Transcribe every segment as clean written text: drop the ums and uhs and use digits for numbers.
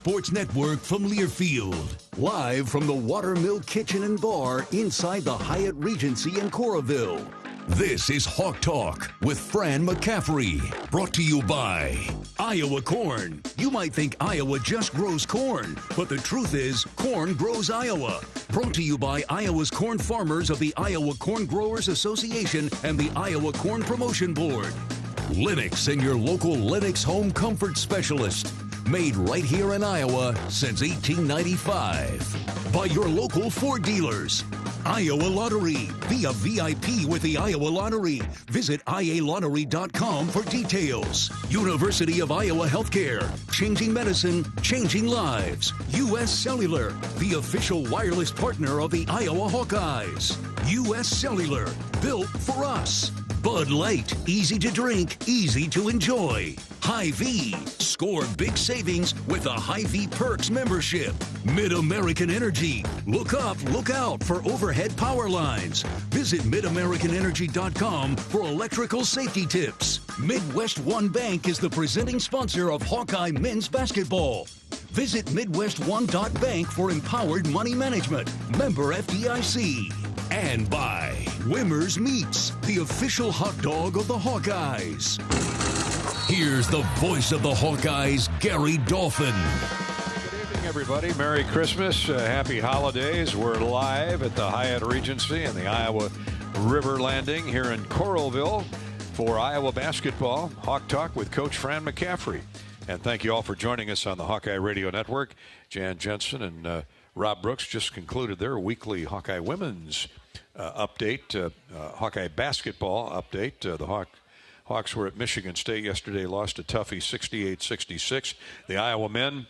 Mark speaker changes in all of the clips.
Speaker 1: Sports Network from Learfield. Live from the Watermill Kitchen and Bar inside the Hyatt Regency in Coralville. This is Hawk Talk with Fran McCaffrey. Brought to you by Iowa Corn. You might think Iowa just grows corn, but the truth is corn grows Iowa. Brought to you by Iowa's corn farmers of the Iowa Corn Growers Association and the Iowa Corn Promotion Board. Lennox and your local Lennox home comfort specialist. Made right here in Iowa since 1895. By your local Ford dealers. Iowa Lottery. Be a VIP with the Iowa Lottery. Visit ialottery.com for details. University of Iowa Healthcare. Changing medicine, changing lives. U.S. Cellular. The official wireless partner of the Iowa Hawkeyes. U.S. Cellular. Built for us. Bud Light, easy to drink, easy to enjoy. Hy-Vee, score big savings with a Hy-Vee Perks membership. Mid-American Energy, look up, look out for overhead power lines. Visit midamericanenergy.com for electrical safety tips. Midwest One Bank is the presenting sponsor of Hawkeye men's basketball. Visit MidwestOne.bank for empowered money management. Member FDIC. And by Wimmer's Meats, the official hot dog of the Hawkeyes. Here's the voice of the Hawkeyes, Gary Dolphin.
Speaker 2: Good evening, everybody. Merry Christmas. Happy holidays. We're live at the Hyatt Regency and the Iowa River Landing here in Coralville for Iowa basketball. Hawk Talk with Coach Fran McCaffrey. And thank you all for joining us on the Hawkeye Radio Network. Jan Jensen and Rob Brooks just concluded their weekly Hawkeye women's update, Hawkeye basketball update. The Hawks were at Michigan State yesterday, lost to Tuffy 68-66. The Iowa men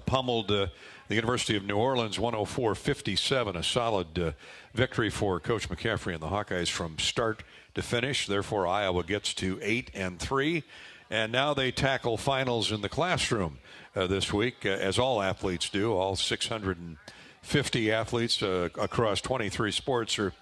Speaker 2: pummeled the University of New Orleans 104-57, a solid victory for Coach McCaffrey and the Hawkeyes from start to finish. Therefore, Iowa gets to 8-3. And now they tackle finals in the classroom this week, as all athletes do. All 650 athletes across 23 sports are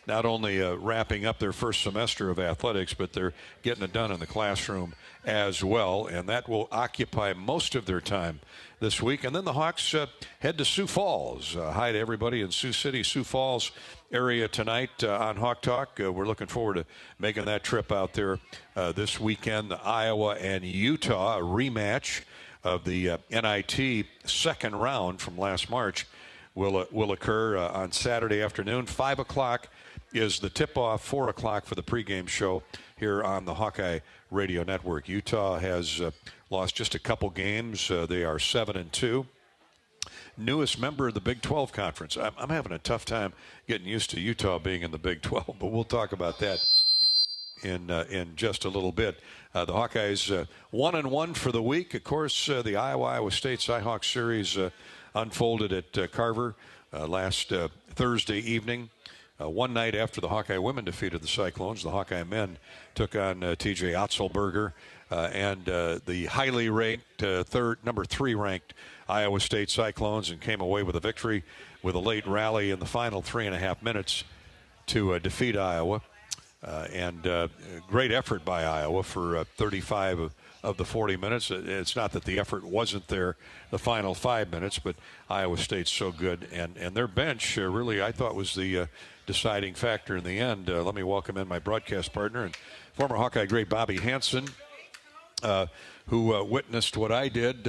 Speaker 2: not only wrapping up their first semester of athletics, but they're getting it done in the classroom as well. And that will occupy most of their time this week. And then the Hawks head to Sioux Falls. Hi to everybody in Sioux City, Sioux Falls area tonight on Hawk Talk. We're looking forward to making that trip out there this weekend. Iowa and Utah, a rematch of the NIT second round from last March, will occur on Saturday afternoon. 5 o'clock is the tip-off, 4 o'clock for the pregame show here on the Hawkeye Radio Network. Utah has lost just a couple games. They are 7-2. Newest member of the Big 12 Conference. I'm having a tough time getting used to Utah being in the Big 12, but we'll talk about that in just a little bit. The Hawkeyes 1-1 for the week. Of course, the Iowa State Cyhawks series unfolded at Carver last Thursday evening. One night after the Hawkeye women defeated the Cyclones, the Hawkeye men took on T.J. Otzelberger and the highly ranked, number 3 ranked Iowa State Cyclones, and came away with a victory with a late rally in the final 3.5 minutes to defeat Iowa. Great effort by Iowa for 35 of the 40 minutes. It's not that the effort wasn't there the final 5 minutes, but Iowa State's so good. And their bench really, I thought, was the deciding factor in the end. Let me welcome in my broadcast partner and former Hawkeye great Bobby Hansen, who witnessed what I did.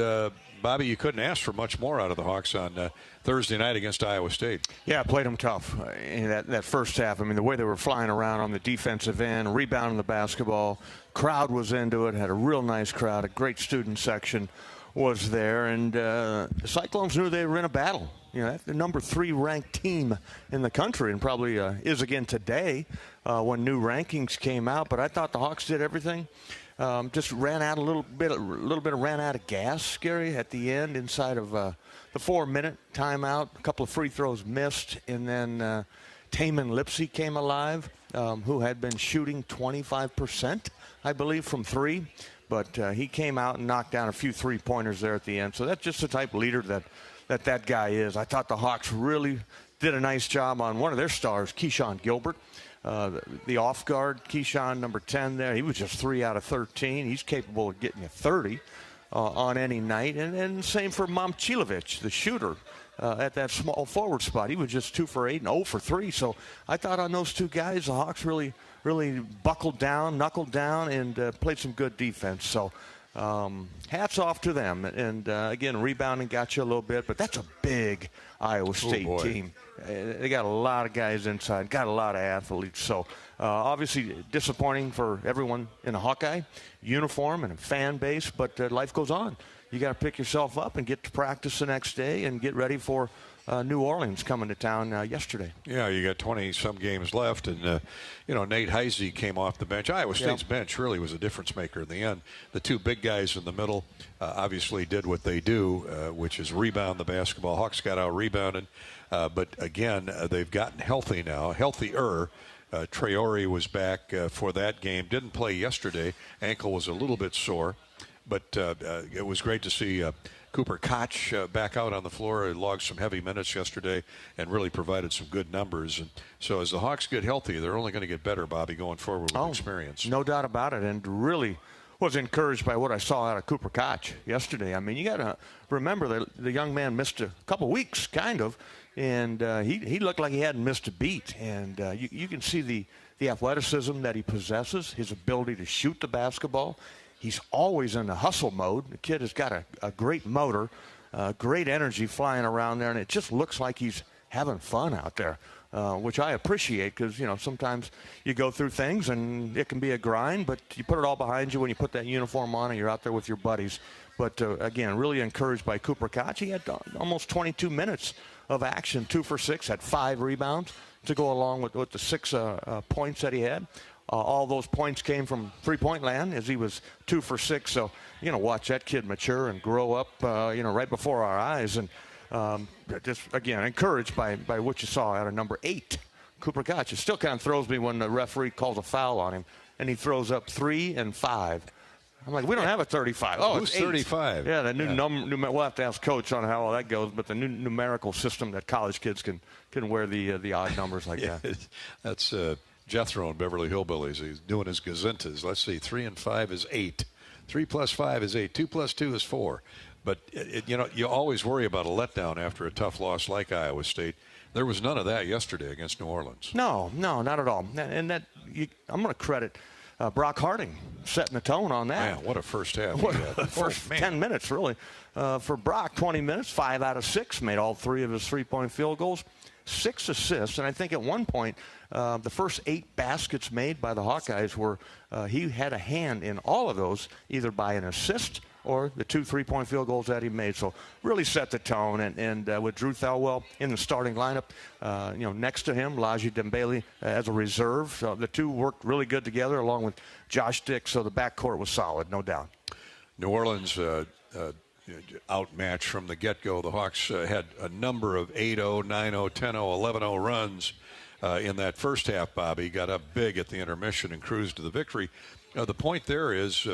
Speaker 2: Bobby, you couldn't ask for much more out of the Hawks on Thursday night against Iowa State.
Speaker 3: Yeah, played them tough in that first half. I mean, the way they were flying around on the defensive end, rebounding the basketball, crowd was into it, had a real nice crowd, a great student section was there, and the Cyclones knew they were in a battle. You know, that's the number 3 ranked team in the country, and probably is again today when new rankings came out. But I thought the Hawks did everything. Just ran out a little bit ran out of gas, Gary, at the end inside of the 4-minute timeout. A couple of free throws missed, and then Taman Lipsey came alive, who had been shooting 25%, I believe, from 3. But he came out and knocked down a few three-pointers there at the end. So that's just the type of leader that guy is. I thought the Hawks really did a nice job on one of their stars, Keyshawn Gilbert. The off guard, Keyshawn, number 10 there, he was just 3 out of 13. He's capable of getting you 30. on any night. And same for Momcilovic, the shooter. At that small forward spot, he was just 2 for 8 and 0 for 3. So I thought on those two guys, the Hawks really buckled down, knuckled down, and played some good defense. So hats off to them. And again, rebounding got you a little bit, but that's a big Iowa State team. They got a lot of guys inside, got a lot of athletes. So obviously disappointing for everyone in the Hawkeye uniform and a fan base, but life goes on. You got to pick yourself up and get to practice the next day and get ready for New Orleans coming to town yesterday.
Speaker 2: Yeah, you got 20-some games left, and, Nate Heisey came off the bench. Iowa State's bench really was a difference maker in the end. The two big guys in the middle obviously did what they do, which is rebound the basketball. Hawks got out-rebounded, but, again, they've gotten healthy now, healthier. Traore was back for that game. Didn't play yesterday. Ankle was a little bit sore. But it was great to see Cooper Koch back out on the floor. He logged some heavy minutes yesterday and really provided some good numbers. And so as the Hawks get healthy, they're only going to get better, Bobby, going forward with experience.
Speaker 3: No doubt about it. And really was encouraged by what I saw out of Cooper Koch yesterday. I mean, you got to remember that the young man missed a couple weeks, kind of, and he looked like he hadn't missed a beat. And you can see the athleticism that he possesses, his ability to shoot the basketball. He's always in the hustle mode. The kid has got a great motor, great energy flying around there, and it just looks like he's having fun out there, which I appreciate because, sometimes you go through things and it can be a grind, but you put it all behind you when you put that uniform on and you're out there with your buddies. But, again, really encouraged by Cooper Koch. He had almost 22 minutes of action, 2 for 6, had 5 rebounds to go along with the 6 points that he had. All those points came from three-point land as he was 2 for 6. So, watch that kid mature and grow up, right before our eyes. And just, again, encouraged by what you saw out of number 8, Cooper Koch. It still kind of throws me when the referee calls a foul on him, and he throws up 3 and 5. I'm like, we don't have a 35. Oh,
Speaker 2: who's
Speaker 3: it's 8.
Speaker 2: 35?
Speaker 3: Yeah, the new we'll have to ask Coach on how all that goes, but the new numerical system that college kids can wear the odd numbers like that.
Speaker 2: That's Jethro in Beverly Hillbillies. He's doing his gazintas. Let's see, 3 and 5 is 8. 3 plus 5 is 8. 2 plus 2 is 4. But, you always worry about a letdown after a tough loss like Iowa State. There was none of that yesterday against New Orleans.
Speaker 3: No, not at all. And I'm going to credit Brock Harding setting the tone on that.
Speaker 2: Man, what a first half.
Speaker 3: First 10 minutes, really. For Brock, 20 minutes, 5 out of 6, made all 3 of his three-point field goals. 6 assists, and I think at one point the first 8 baskets made by the Hawkeyes were he had a hand in all of those, either by an assist or the 2 three-point field goals that he made. So really set the tone, and with Drew Thelwell in the starting lineup, next to him, Laji Dembele as a reserve. So the two worked really good together along with Josh Dick, so the backcourt was solid, no doubt.
Speaker 2: New Orleans outmatched from the get-go. The Hawks had a number of 8-0, 9-0, 10-0, 11-0 runs in that first half, Bobby. Got up big at the intermission and cruised to the victory. The point there is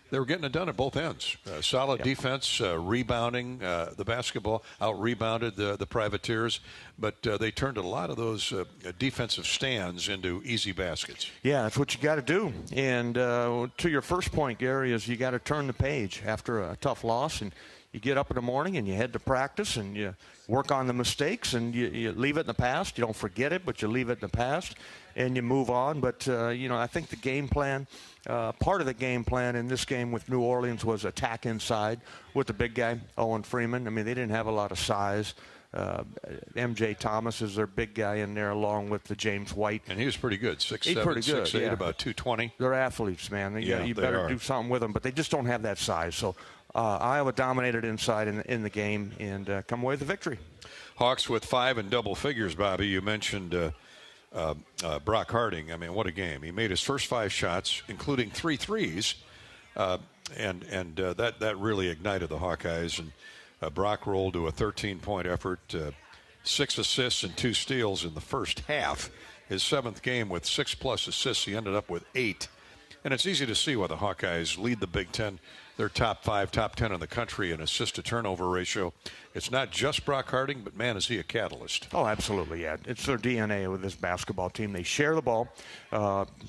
Speaker 2: they were getting it done at both ends. Solid defense, rebounding the basketball, out-rebounded the Privateers, but they turned a lot of those defensive stands into easy baskets.
Speaker 3: Yeah, that's what you got to do. And to your first point, Gary, is you got to turn the page after a tough loss, and you get up in the morning and you head to practice and you work on the mistakes and you leave it in the past. You don't forget it, but you leave it in the past and you move on. But, I think the game plan, part of the game plan in this game with New Orleans was attack inside with the big guy, Owen Freeman. I mean, they didn't have a lot of size. MJ Thomas is their big guy in there along with the James White.
Speaker 2: And he was pretty good, 6'7", 6'8", about 220.
Speaker 3: They're athletes, man. You better do something with them, but they just don't have that size. So Iowa dominated inside in the game and come away with the victory.
Speaker 2: Hawks with 5 in double figures, Bobby. You mentioned Brock Harding. I mean, what a game. He made his first 5 shots, including 3 threes, and that really ignited the Hawkeyes. And Brock rolled to a 13-point effort, 6 assists and 2 steals in the first half. His 7th game with 6+ assists. He ended up with 8. And it's easy to see why the Hawkeyes lead the Big Ten they're top 5, top 10 in the country in assist-to-turnover ratio. It's not just Brock Harding, but, man, is he a catalyst.
Speaker 3: Oh, absolutely, yeah. It's their DNA with this basketball team. They share the ball,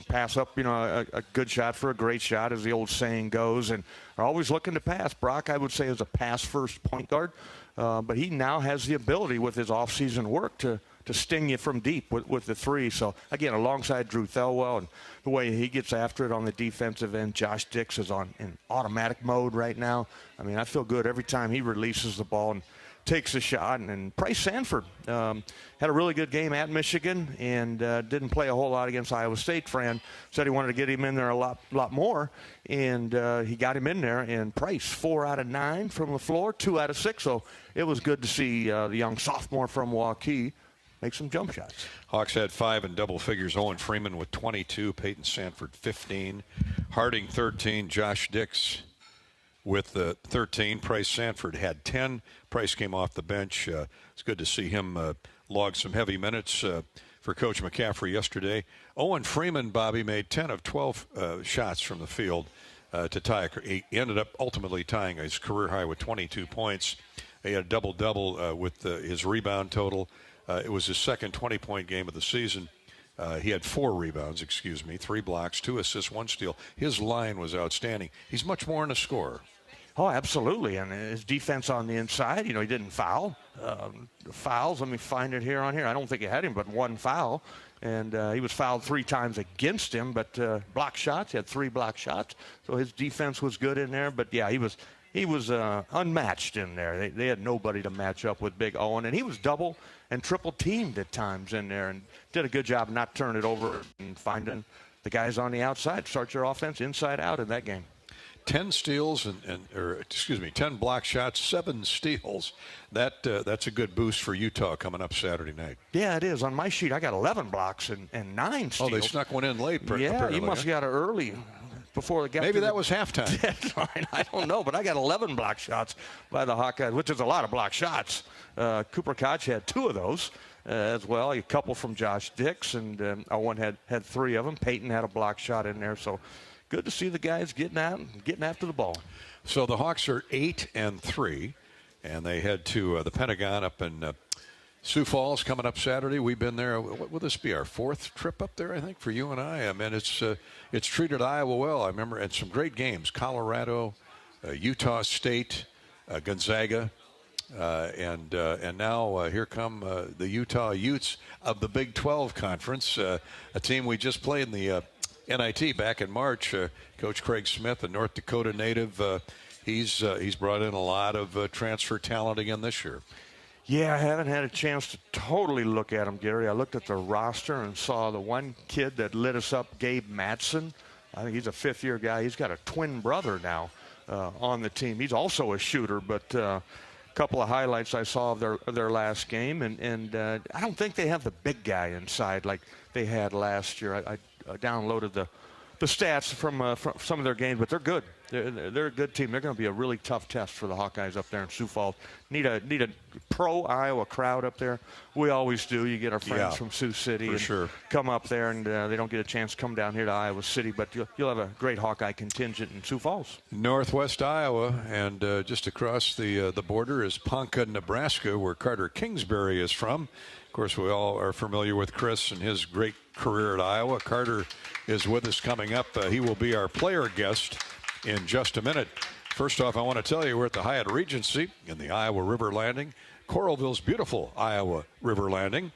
Speaker 3: pass up, a good shot for a great shot, as the old saying goes, and are always looking to pass. Brock, I would say, is a pass-first point guard, but he now has the ability with his off-season work to sting you from deep with the three. So, again, alongside Drew Thelwell and the way he gets after it on the defensive end, Josh Dix is in automatic mode right now. I mean, I feel good every time he releases the ball and takes a shot. And Price Sanford had a really good game at Michigan and didn't play a whole lot against Iowa State. Fran said he wanted to get him in there a lot more, and he got him in there. And Price, 4 out of 9 from the floor, 2 out of 6. So it was good to see the young sophomore from Hawkeyes make some jump shots.
Speaker 2: Hawks had 5 in double figures. Owen Freeman with 22, Peyton Sanford 15, Harding 13, Josh Dix with 13. Price Sanford had 10. Price came off the bench. It's good to see him log some heavy minutes for Coach McCaffrey yesterday. Owen Freeman, Bobby, made 10 of 12 shots from the field to tie. He ended up ultimately tying his career high with 22 points. He had a double-double with his rebound total. It was his second 20-point game of the season. He had 4 rebounds, 3 blocks, 2 assists, 1 steal. His line was outstanding. He's much more than a scorer.
Speaker 3: Oh, absolutely. And his defense on the inside, he didn't foul. Fouls, let me find it here on here. I don't think he had him but 1 foul. And he was fouled 3 times against him, but block shots, he had 3 block shots. So his defense was good in there. But, yeah, he was unmatched in there. They had nobody to match up with Big Owen. And he was double and triple teamed at times in there and did a good job not turning it over and finding the guys on the outside. Start your offense inside out in that game.
Speaker 2: 10 steals 10 block shots, 7 steals. That's a good boost for Utah coming up Saturday night.
Speaker 3: Yeah, it is. On my sheet, I got 11 blocks and 9 steals.
Speaker 2: Oh, they snuck one in late.
Speaker 3: Yeah, you must have got it early. Before it got
Speaker 2: maybe that was halftime.
Speaker 3: Deadline. I don't know, but I got 11 block shots by the Hawkeyes, which is a lot of block shots. Cooper Koch had 2 of those as well. A couple from Josh Dix, and Owen had 3 of them. Peyton had a block shot in there, so good to see the guys getting out and getting after the ball.
Speaker 2: So the Hawks are 8-3, and they head to the Pentagon up in Sioux Falls coming up Saturday. We've been there. What will this be, our 4th trip up there, I think, for you and I? I mean, it's treated Iowa well. I remember, and some great games. Colorado, Utah State, Gonzaga, and now here come the Utah Utes of the Big 12 Conference, a team we just played in the NIT back in March. Coach Craig Smith, a North Dakota native, he's brought in a lot of transfer talent again this year.
Speaker 3: Yeah, I haven't had a chance to totally look at him, Gary. I looked at the roster and saw the one kid that lit us up, Gabe Matson. I think he's a 5th-year guy. He's got a twin brother now on the team. He's also a shooter, but a couple of highlights I saw of their last game. And I don't think they have the big guy inside like they had last year. I downloaded the stats from some of their games, but they're good. They're a good team. They're going to be a really tough test for the Hawkeyes up there in Sioux Falls. Need a pro-Iowa crowd up there. We always do. You get our friends from Sioux City and come up there, and they don't get a chance to come down here to Iowa City, but you'll have a great Hawkeye contingent in Sioux Falls.
Speaker 2: Northwest Iowa, and just across the border is Ponca, Nebraska, where Carter Kingsbury is from. Of course, we all are familiar with Chris and his great career at Iowa. Carter is with us coming up. He will be our player guest in just a minute. First off, I want to tell you we're at the Hyatt Regency in the Iowa River Landing, Coralville's beautiful Iowa River Landing.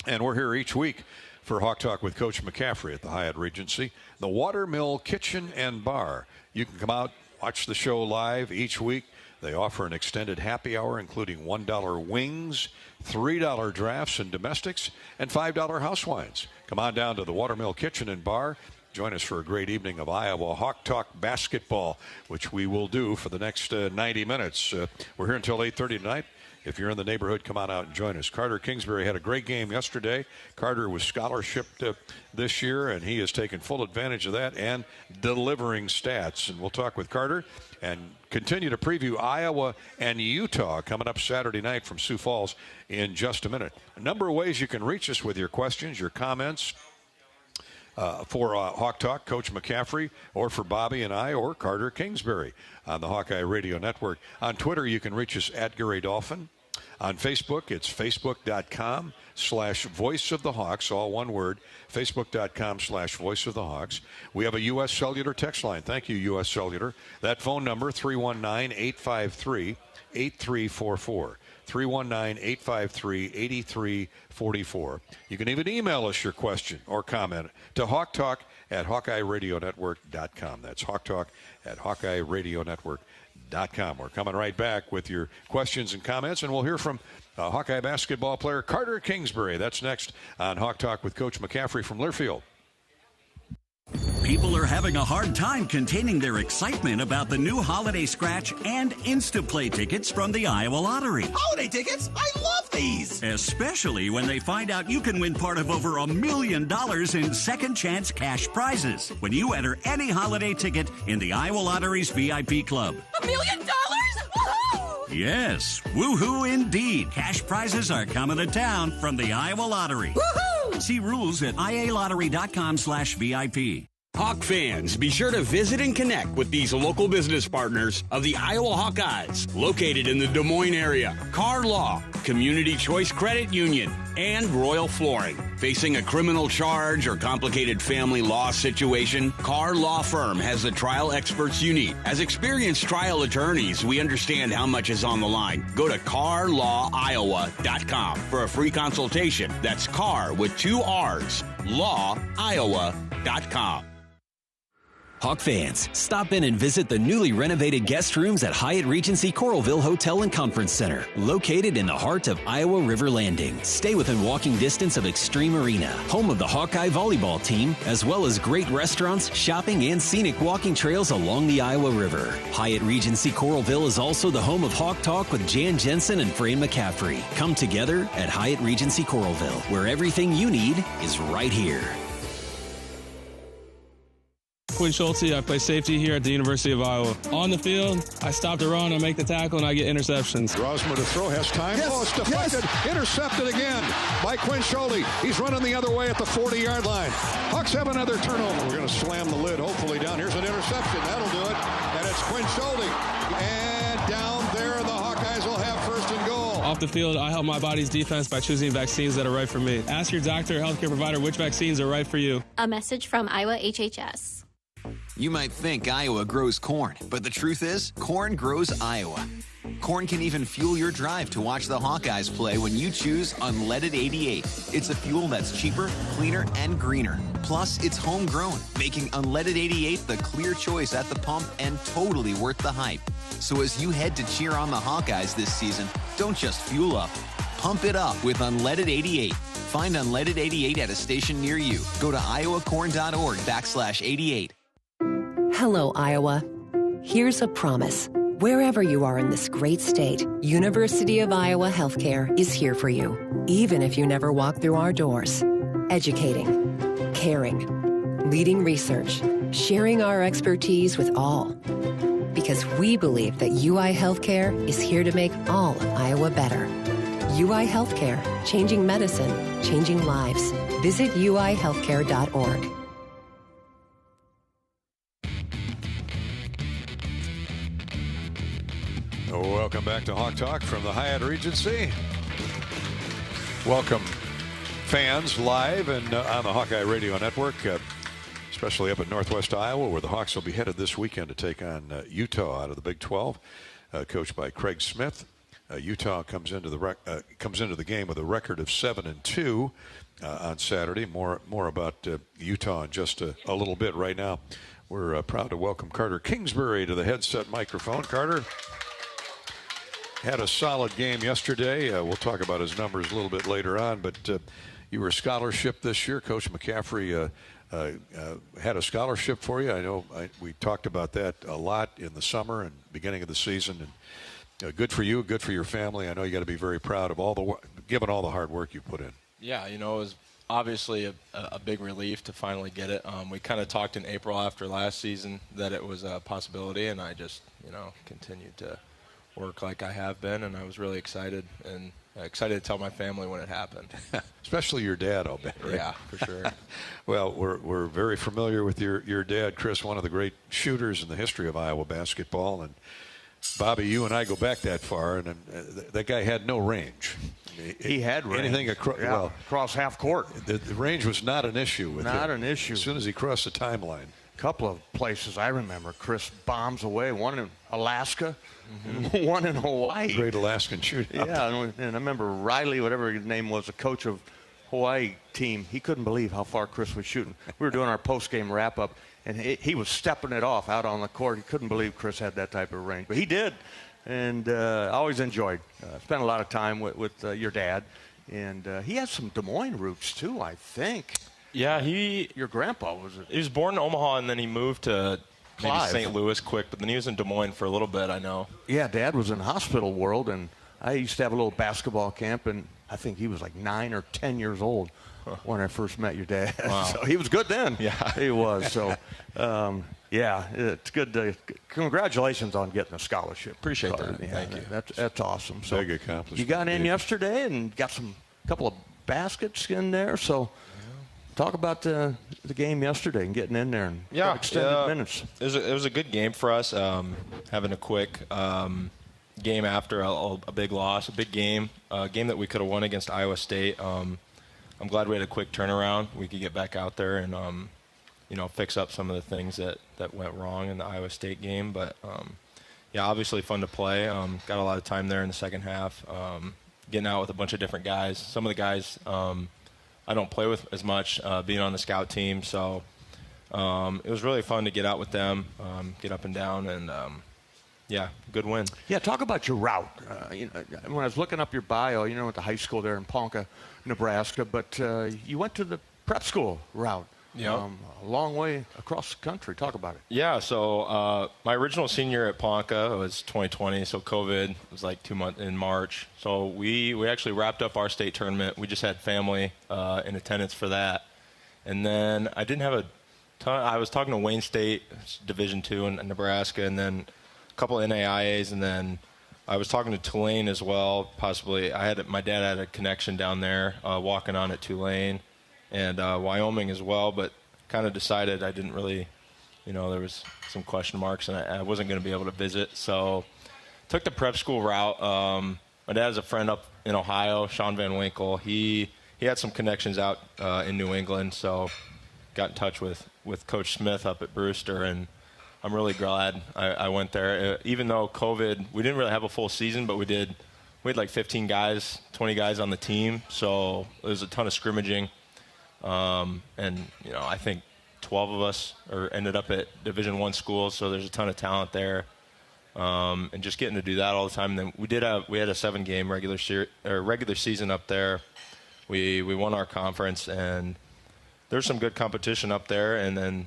Speaker 2: And we're here each week for Hawk Talk with Coach McCaffrey at the Hyatt Regency, the Watermill Kitchen and Bar. You can come out, watch the show live each week. They offer an extended happy hour, including $1 wings, $3 drafts and domestics, and $5 house wines. Come on down to the Watermill Kitchen and Bar. Join us for a great evening of Iowa Hawk Talk basketball, which we will do for the next 90 minutes. We're here until 8:30 tonight. If you're in the neighborhood, come on out and join us. Carter Kingsbury had a great game yesterday. Carter was scholarshiped this year, and he has taken full advantage of that and delivering stats. And we'll talk with Carter and continue to preview Iowa and Utah coming up Saturday night from Sioux Falls in just a minute. A number of ways you can reach us with your questions, your comments. for Hawk Talk, Coach McCaffrey, or for Bobby and I, or Carter Kingsbury on the Hawkeye Radio Network. On Twitter, you can reach us at Gary Dolphin. On Facebook, it's facebook.com/Voice of the Hawks, all one word, facebook.com/Voice of the Hawks. We have a U.S. Cellular text line. Thank you, U.S. Cellular. That phone number, 319-853-8344. 319-853-8344. You can even email us your question or comment to hawktalk@HawkeyeRadioNetwork.com. That's hawktalk@HawkeyeRadioNetwork.com. We're coming right back with your questions and comments, and we'll hear from Hawkeye basketball player Carter Kingsbury. That's next on Hawk Talk with Coach McCaffrey from Learfield.
Speaker 4: People are having a hard time containing their excitement about the new Holiday Scratch and Instaplay tickets from the Iowa Lottery.
Speaker 5: Holiday tickets? I love these!
Speaker 4: Especially when they find out you can win part of over $1 million in second chance cash prizes when you enter any holiday ticket in the Iowa Lottery's VIP club.
Speaker 5: $1 million? Woohoo!
Speaker 4: Yes, woohoo indeed. Cash prizes are coming to town from the Iowa Lottery.
Speaker 5: Woohoo!
Speaker 4: See rules at ialottery.com/VIP.
Speaker 6: Hawk fans, be sure to visit and connect with these local business partners of the Iowa Hawkeyes, located in the Des Moines area. Carr Law, Community Choice Credit Union, and Royal Flooring. Facing a criminal charge or complicated family law situation, Carr Law Firm has the trial experts you need. As experienced trial attorneys, we understand how much is on the line. Go to carlawiowa.com for a free consultation. That's Carr with 2 R's, lawiowa.com.
Speaker 7: Hawk fans, stop in and visit the newly renovated guest rooms at Hyatt Regency Coralville Hotel and Conference Center, located in the heart of Iowa River Landing. Stay within walking distance of Extreme Arena, home of the Hawkeye volleyball team, as well as great restaurants, shopping, and scenic walking trails along the Iowa River. Hyatt Regency Coralville is also the home of Hawk Talk with Jan Jensen and Fran McCaffrey. Come together at Hyatt Regency Coralville, where everything you need is right here.
Speaker 8: Quinn Schulte, I play safety here at the University of Iowa. On the field, I stop the run, I make the tackle, and I get interceptions.
Speaker 2: Rosmer to throw, has time.
Speaker 9: Yes,
Speaker 2: it's deflected, intercepted again by Quinn Schulte. He's running the other way at the 40-yard line. Hawks have another turnover. We're going to slam the lid, hopefully down. Here's an interception. That'll do it. And it's Quinn Schulte. And down there, the Hawkeyes will have first and goal.
Speaker 8: Off the field, I help my body's defense by choosing vaccines that are right for me. Ask your doctor or healthcare provider which vaccines are right for you.
Speaker 10: A message from Iowa HHS.
Speaker 11: You might think Iowa grows corn, but the truth is, corn grows Iowa. Corn can even fuel your drive to watch the Hawkeyes play when you choose Unleaded 88. It's a fuel that's cheaper, cleaner, and greener. Plus, it's homegrown, making Unleaded 88 the clear choice at the pump and totally worth the hype. So as you head to cheer on the Hawkeyes this season, don't just fuel up. Pump it up with Unleaded 88. Find Unleaded 88 at a station near you. Go to iowacorn.org/88.
Speaker 12: Hello, Iowa. Here's a promise. Wherever you are in this great state, University of Iowa Healthcare is here for you, even if you never walk through our doors. Educating, caring, leading research, sharing our expertise with all. Because we believe that UI Healthcare is here to make all of Iowa better. UI Healthcare, changing medicine, changing lives. Visit uihealthcare.org.
Speaker 2: Welcome back to Hawk Talk from the Hyatt Regency. Welcome, fans, live and on the Hawkeye Radio Network, especially up in Northwest Iowa, where the Hawks will be headed this weekend to take on Utah out of the Big 12, coached by Craig Smith. Utah comes into the game with a record of 7-2 on Saturday. More about Utah in just a little bit. Right now, we're proud to welcome Carter Kingsbury to the headset microphone. Carter had a solid game yesterday. We'll talk about his numbers a little bit later on, but you were a scholarship this year. Coach McCaffrey had a scholarship for you. I know we talked about that a lot in the summer and beginning of the season. And good for you, good for your family. I know you got to be very proud of given all the hard work you put in.
Speaker 13: Yeah, it was obviously a big relief to finally get it. We kind of talked in April after last season that it was a possibility, and I just, continued to work like I have been, and I was really excited and excited to tell my family when it happened.
Speaker 2: Especially your dad, I'll bet. Right?
Speaker 13: Yeah, for sure.
Speaker 2: Well, we're very familiar with your dad, Chris, one of the great shooters in the history of Iowa basketball. And Bobby, you and I go back that far, and that guy had no range.
Speaker 3: He had range.
Speaker 2: Anything
Speaker 3: across half court.
Speaker 2: The range was not an issue with him.
Speaker 3: Not an issue.
Speaker 2: As soon as he crossed the timeline.
Speaker 3: Couple of places I remember Chris bombs away, one in Alaska, and one in Hawaii.
Speaker 2: Great Alaskan shootout.
Speaker 3: Yeah, and I remember Riley, whatever his name was, the coach of Hawaii team, he couldn't believe how far Chris was shooting. We were doing our post-game wrap-up, and he was stepping it off out on the court. He couldn't believe Chris had that type of range, but he did, and I always enjoyed. Spent a lot of time with your dad, and he has some Des Moines roots too, I think.
Speaker 13: Yeah,
Speaker 3: your grandpa was it?
Speaker 13: He was born in Omaha, and then he moved to maybe
Speaker 3: Clive.
Speaker 13: St. Louis quick, but then he was in Des Moines for a little bit, I know.
Speaker 3: Yeah, Dad was in hospital world, and I used to have a little basketball camp, and I think he was like 9 or 10 years old when I first met your dad.
Speaker 13: Wow.
Speaker 3: So he was good then.
Speaker 13: Yeah.
Speaker 3: He was. So, yeah, it's good. Congratulations on getting a scholarship.
Speaker 13: Appreciate that.
Speaker 3: Yeah,
Speaker 13: Thank you.
Speaker 3: That's awesome. So
Speaker 2: big accomplishment.
Speaker 3: You got in yesterday and got couple of baskets in there, so talk about the game yesterday and getting in there and extended minutes.
Speaker 13: It was a good game for us. Having a quick game after a big loss, a big game, a game that we could have won against Iowa State. I'm glad we had a quick turnaround. We could get back out there and fix up some of the things that went wrong in the Iowa State game. But obviously fun to play. Got a lot of time there in the second half. Getting out with a bunch of different guys. Some of the guys I don't play with as much, being on the scout team. So it was really fun to get out with them, get up and down, and good win.
Speaker 3: Yeah, talk about your route. When I was looking up your bio, at the high school there in Ponca, Nebraska, but you went to the prep school route.
Speaker 13: Yeah.
Speaker 3: A long way across the country. Talk about it.
Speaker 13: Yeah, so my original senior at Ponca was 2020, so COVID was like 2 months in March. So we actually wrapped up our state tournament. We just had family in attendance for that. And then I didn't have a ton. I was talking to Wayne State, Division II in Nebraska, and then a couple of NAIAs, and then I was talking to Tulane as well, possibly. My dad had a connection down there, walking on at Tulane. And Wyoming as well, but kind of decided I didn't really, there was some question marks, and I wasn't going to be able to visit. So took the prep school route. My dad has a friend up in Ohio, Sean Van Winkle. He had some connections out in New England, so got in touch with Coach Smith up at Brewster, and I'm really glad I went there. Even though COVID, we didn't really have a full season, but we had like 15 guys, 20 guys on the team, so it was a ton of scrimmaging. I think 12 of us ended up at Division I schools, so there's a ton of talent there. And just getting to do that all the time. And then we had a 7-game regular season up there. We won our conference, and there's some good competition up there. And then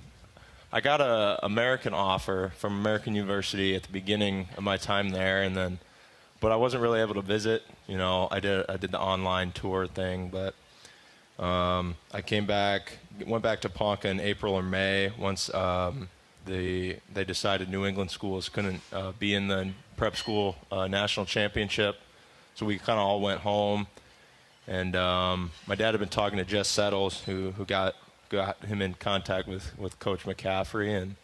Speaker 13: I got a American offer from American University at the beginning of my time there, but I wasn't really able to visit. I did the online tour thing, but. I went back to Ponca in April or May once they decided New England schools couldn't be in the prep school national championship. So we kind of all went home. And my dad had been talking to Jess Settles, who got him in contact with Coach McCaffrey, and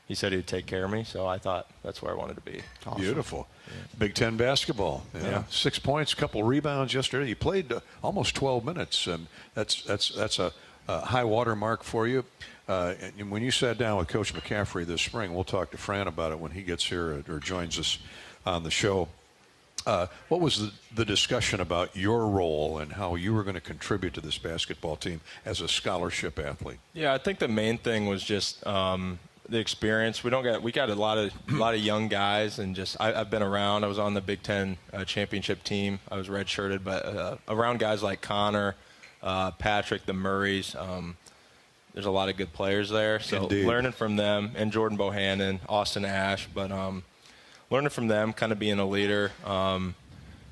Speaker 13: he said he'd take care of me. So I thought that's where I wanted to be.
Speaker 2: Awesome. Beautiful. Yeah. Big Ten basketball. Yeah. 6 points, couple rebounds yesterday. You played almost 12 minutes. That's a high water mark for you. And when you sat down with Coach McCaffrey this spring, we'll talk to Fran about it when he gets here or joins us on the show. What was the discussion about your role and how you were going to contribute to this basketball team as a scholarship athlete?
Speaker 13: Yeah, I think the main thing was just the experience. We got a lot of young guys, and just I've been around. I was on the Big Ten championship team. I was redshirted, but around guys like Connor, Patrick, the Murrays. There's a lot of good players there. So
Speaker 2: Indeed.
Speaker 13: Learning from them, and Jordan Bohannon, Austin Ash, but learning from them, kind of being a leader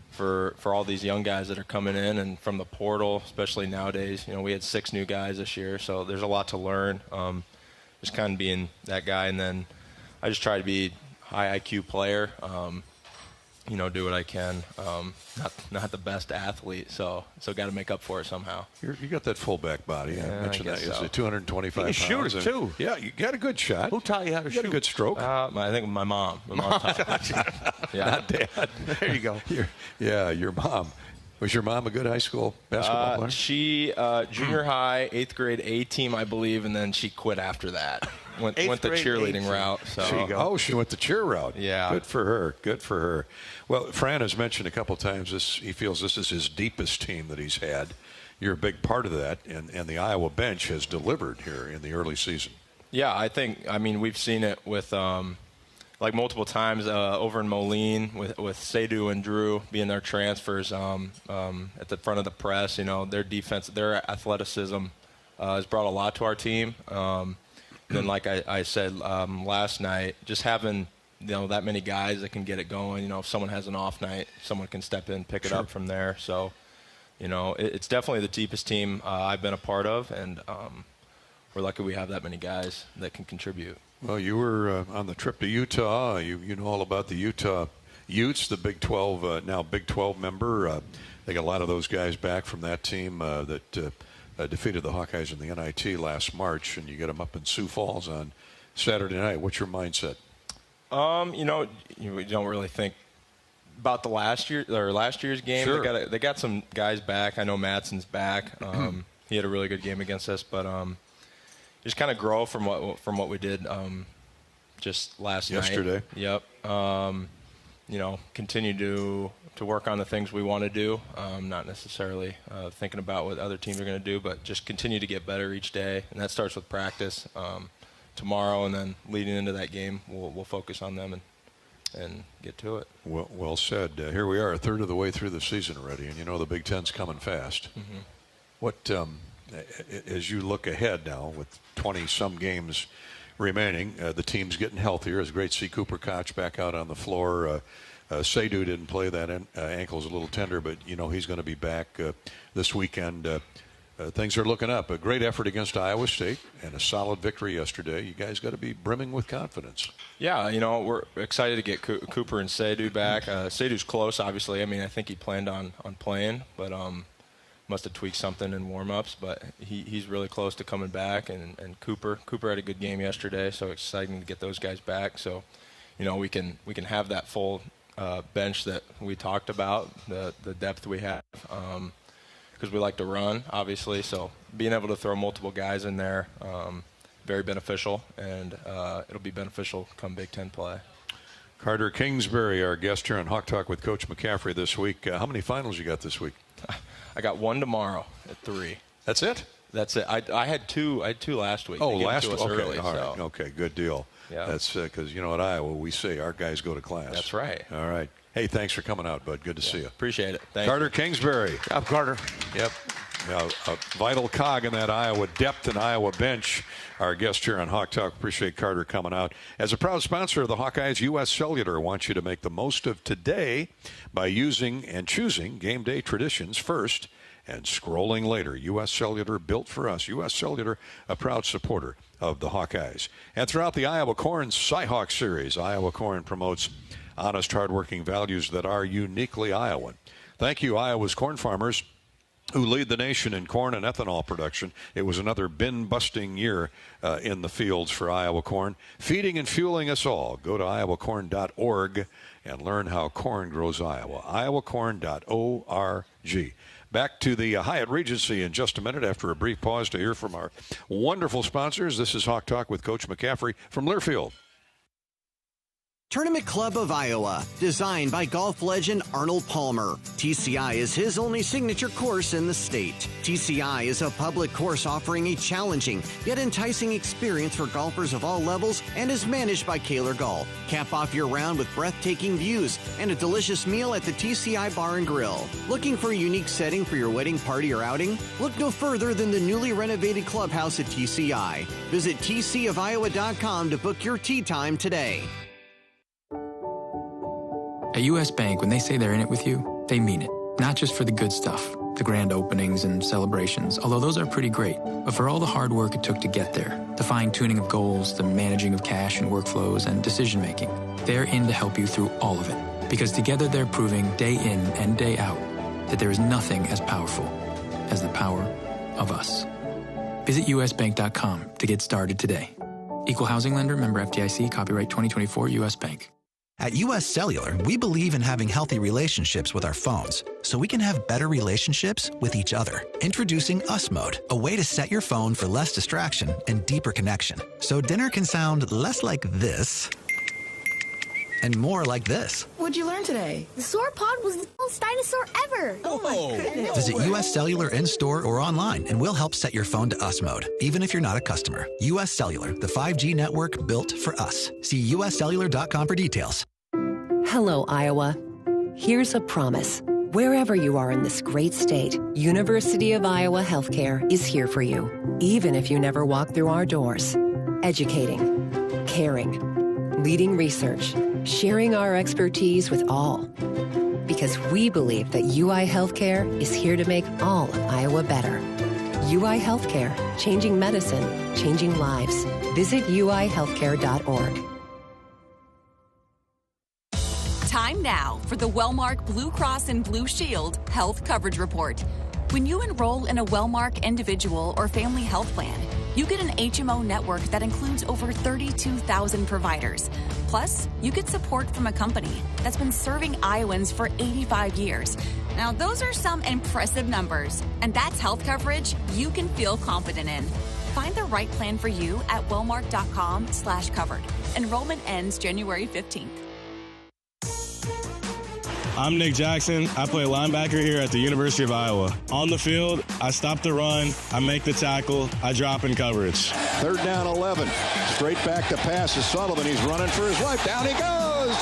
Speaker 13: for all these young guys that are coming in, and from the portal, especially nowadays. We had 6 new guys this year, so there's a lot to learn. Just kind of being that guy, and then I just try to be high IQ player, do what I can. Not the best athlete, so got to make up for it somehow.
Speaker 2: You got that fullback body.
Speaker 13: Yeah,
Speaker 2: I mentioned that.
Speaker 13: so.
Speaker 2: It's 225 pounds.
Speaker 3: You shoot it, too.
Speaker 2: Yeah, you got a good shot.
Speaker 3: Who taught you how to shoot?
Speaker 2: You got a good stroke.
Speaker 13: I think my mom. My mom taught me. Yeah.
Speaker 2: Not Dad.
Speaker 3: There you go.
Speaker 2: Your mom. Was your mom a good high school basketball player?
Speaker 13: She junior high, 8th grade A team, I believe, and then she quit after that. Went the cheerleading route. So.
Speaker 2: There you go. Oh, she went the cheer route.
Speaker 13: Yeah.
Speaker 2: Good for her. Good for her. Well, Fran has mentioned a couple times he feels this is his deepest team that he's had. You're a big part of that, and the Iowa bench has delivered here in the early season.
Speaker 13: Yeah, we've seen it with multiple times over in Moline with Seydu and Drew being their transfers at the front of the press. Their defense, their athleticism has brought a lot to our team. Then, like I said last night, just having that many guys that can get it going. If someone has an off night, someone can step in, pick it up from there. So, it's definitely the deepest team I've been a part of, and we're lucky we have that many guys that can contribute.
Speaker 2: Well, you were on the trip to Utah. You know all about the Utah Utes, the Big 12 now Big 12 member. They got a lot of those guys back from that team that defeated the Hawkeyes in the NIT last March, and you get them up in Sioux Falls on Saturday night. What's your mindset? We don't really think about the last year's game. Sure.
Speaker 13: They got some guys back. I know Madsen's back. He had a really good game against us, but just kind of grow from what we did just
Speaker 2: yesterday.
Speaker 13: Yep. Continue to work on the things we want to do. Not necessarily thinking about what other teams are going to do, but just continue to get better each day, and that starts with practice. Tomorrow, and then leading into that game, we'll focus on them and get to it.
Speaker 2: Well said. Here we are, a third of the way through the season already, and the Big Ten's coming fast.
Speaker 13: Mm-hmm.
Speaker 2: What, as you look ahead now with 20-some games remaining, the team's getting healthier. It's great to see Cooper Koch back out on the floor. Seydu didn't play. That ankle's a little tender, but he's going to be back this weekend. Things are looking up. A great effort against Iowa State and a solid victory yesterday. You guys got to be brimming with confidence.
Speaker 13: Yeah, we're excited to get Cooper and Seydu back. Seydu's close, obviously. I think he planned on playing, but must have tweaked something in warm-ups. But he's really close to coming back. And Cooper had a good game yesterday, so exciting to get those guys back. So, we can have that full bench that we talked about, the depth we have. Because we like to run, obviously, so being able to throw multiple guys in there, very beneficial, and it'll be beneficial come Big Ten play.
Speaker 2: Carter Kingsbury, our guest here on Hawk Talk with Coach McCaffrey this week. How many finals you got this week?
Speaker 13: I got one tomorrow at 3.
Speaker 2: That's it?
Speaker 13: That's it. I had two last week.
Speaker 2: Oh, last week. Okay,
Speaker 13: early,
Speaker 2: all right.
Speaker 13: So.
Speaker 2: Okay, good deal.
Speaker 13: Yeah.
Speaker 2: That's because, at Iowa, we say our guys go to class.
Speaker 13: That's right.
Speaker 2: All right. Hey, thanks for coming out, bud. Good to see you.
Speaker 13: Appreciate it. Thanks.
Speaker 2: Carter Kingsbury.
Speaker 3: I'm Carter.
Speaker 2: Yep. A vital cog in that Iowa depth and Iowa bench. Our guest here on Hawk Talk. Appreciate Carter coming out. As a proud sponsor of the Hawkeyes, U.S. Cellular wants you to make the most of today by using and choosing game day traditions first and scrolling later. U.S. Cellular, built for us. U.S. Cellular, a proud supporter of the Hawkeyes. And throughout the Iowa Corn Cy-Hawk series, Iowa Corn promotes honest, hardworking values that are uniquely Iowan. Thank you, Iowa's corn farmers, who lead the nation in corn and ethanol production. It was another bin-busting year in the fields for Iowa corn, feeding and fueling us all. Go to iowacorn.org and learn how corn grows Iowa. iowacorn.org. Back to the Hyatt Regency in just a minute after a brief pause to hear from our wonderful sponsors. This is Hawk Talk with Coach McCaffrey from Learfield.
Speaker 9: Tournament Club of Iowa, designed by golf legend Arnold Palmer. TCI is his only signature course in the state. TCI is a public course offering a challenging yet enticing experience for golfers of all levels and is managed by Kaler Golf. Cap off your round with breathtaking views and a delicious meal at the TCI Bar and Grill. Looking for a unique setting for your wedding party or outing? Look no further than the newly renovated clubhouse at TCI. Visit tcofiowa.com to book your tee time today.
Speaker 14: At U.S. Bank, when they say they're in it with you, they mean it. Not just for the good stuff, the grand openings and celebrations, although those are pretty great, but for all the hard work it took to get there, the fine-tuning of goals, the managing of cash and workflows, and decision-making. They're in to help you through all of it. Because together they're proving day in and day out that there is nothing as powerful as the power of us. Visit usbank.com to get started today. Equal housing lender, member FDIC, copyright 2024 U.S. Bank.
Speaker 15: At U.S. Cellular, we believe in having healthy relationships with our phones so we can have better relationships with each other. Introducing Us Mode, a way to set your phone for less distraction and deeper connection. So dinner can sound less like this and more like this.
Speaker 16: What'd you learn today? The sauropod was the most dinosaur ever.
Speaker 15: Oh my goodness. Visit U.S. Cellular in-store or online and we'll help set your phone to Us Mode, even if you're not a customer. U.S. Cellular, the 5G network built for us. See uscellular.com for details.
Speaker 12: Hello, Iowa. Here's a promise. Wherever you are in this great state, University of Iowa Healthcare is here for you, even if you never walk through our doors. Educating, caring, leading research, sharing our expertise with all. Because we believe that UI Healthcare is here to make all of Iowa better. UI Healthcare, changing medicine, changing lives. Visit uihealthcare.org.
Speaker 17: Time now for the Wellmark Blue Cross and Blue Shield Health Coverage Report. When you enroll in a Wellmark individual or family health plan, you get an HMO network that includes over 32,000 providers. Plus, you get support from a company that's been serving Iowans for 85 years. Now, those are some impressive numbers, and that's health coverage you can feel confident in. Find the right plan for you at wellmark.com/covered. Enrollment ends January 15th.
Speaker 8: I'm Nick Jackson. I play linebacker here at the University of Iowa. On the field, I stop the run, I make the tackle, I drop in coverage.
Speaker 2: 3rd down 11. Straight back to pass is Sullivan. He's running for his life. Down he goes.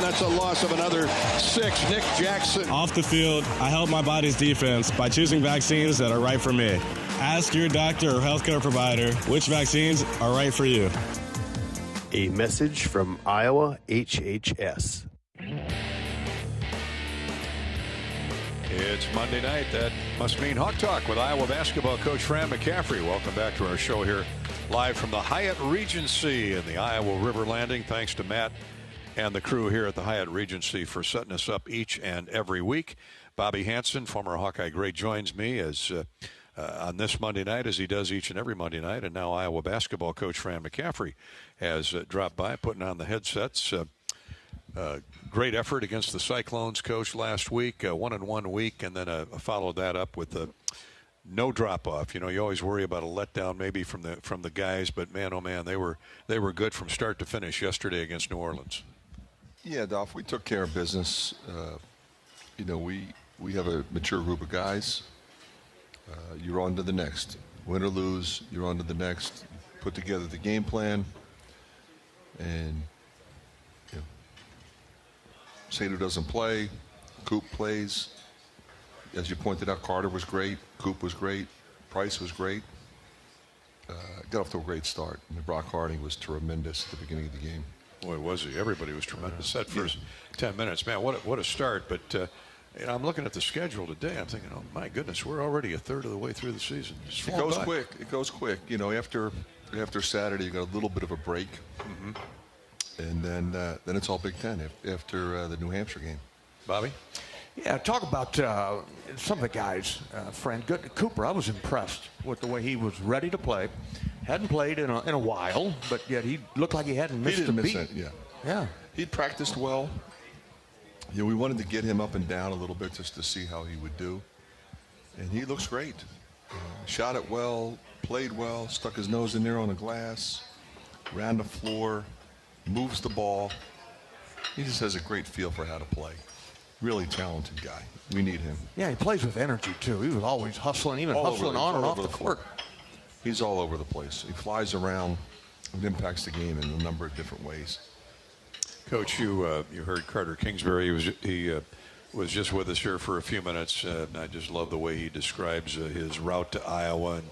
Speaker 2: That's a loss of another 6. Nick Jackson.
Speaker 8: Off the field, I help my body's defense by choosing vaccines that are right for me. Ask your doctor or healthcare provider which vaccines are right for you.
Speaker 18: A message from Iowa HHS.
Speaker 2: It's Monday night. That must mean Hawk Talk with Iowa basketball coach Fran McCaffrey. Welcome back to our show here live from the Hyatt Regency in the Iowa River Landing. Thanks to Matt and the crew here at the Hyatt Regency for setting us up each and every week. Bobby Hansen, former Hawkeye great, joins me as on this Monday night, as he does each and every Monday night. And now Iowa basketball coach Fran McCaffrey has dropped by, putting on the headsets. Great effort against the Cyclones, coach, last week. 1-1 week, and then followed that up with no drop-off. You know, you always worry about a letdown maybe from the guys, but man, oh man, they were good from start to finish yesterday against New Orleans.
Speaker 19: Yeah, Dolph, we took care of business. You know, we have a mature group of guys. You're on to the next. Win or lose, you're on to the next. Put together the game plan, and Sadu doesn't play. Coop plays. As you pointed out, Carter was great. Coop was great. Price was great. Got off to a great start. I mean, Brock Harding was tremendous at the beginning of the game.
Speaker 2: Boy, was he. Everybody was tremendous. That first 10 minutes. Man, what a start. But you know, I'm looking at the schedule today. I'm thinking, oh, my goodness, we're already a third of the way through the season.
Speaker 19: It goes quick. It goes quick. You know, after Saturday, you got a little bit of a break. Mm-hmm. And then it's all Big Ten after the New Hampshire game.
Speaker 2: Bobby?
Speaker 3: Yeah, talk about some of the guys, Fran. Cooper, I was impressed with the way he was ready to play. Hadn't played in a while, but yet he looked like he hadn't missed a beat.
Speaker 19: Yeah. He'd practiced well. You know, we wanted to get him up and down a little bit just to see how he would do. And he looks great. Shot it well, played well, stuck his nose in there on the glass, ran the floor, moves the ball. He just has a great feel for how to play. Really talented guy. We need him.
Speaker 3: Yeah, he plays with energy, too. He was always hustling, even hustling on and off the court.
Speaker 19: He's all over the place. He flies around and impacts the game in a number of different ways.
Speaker 2: Coach, you heard Carter Kingsbury. He was just with us here for a few minutes, and I just love the way he describes his route to Iowa.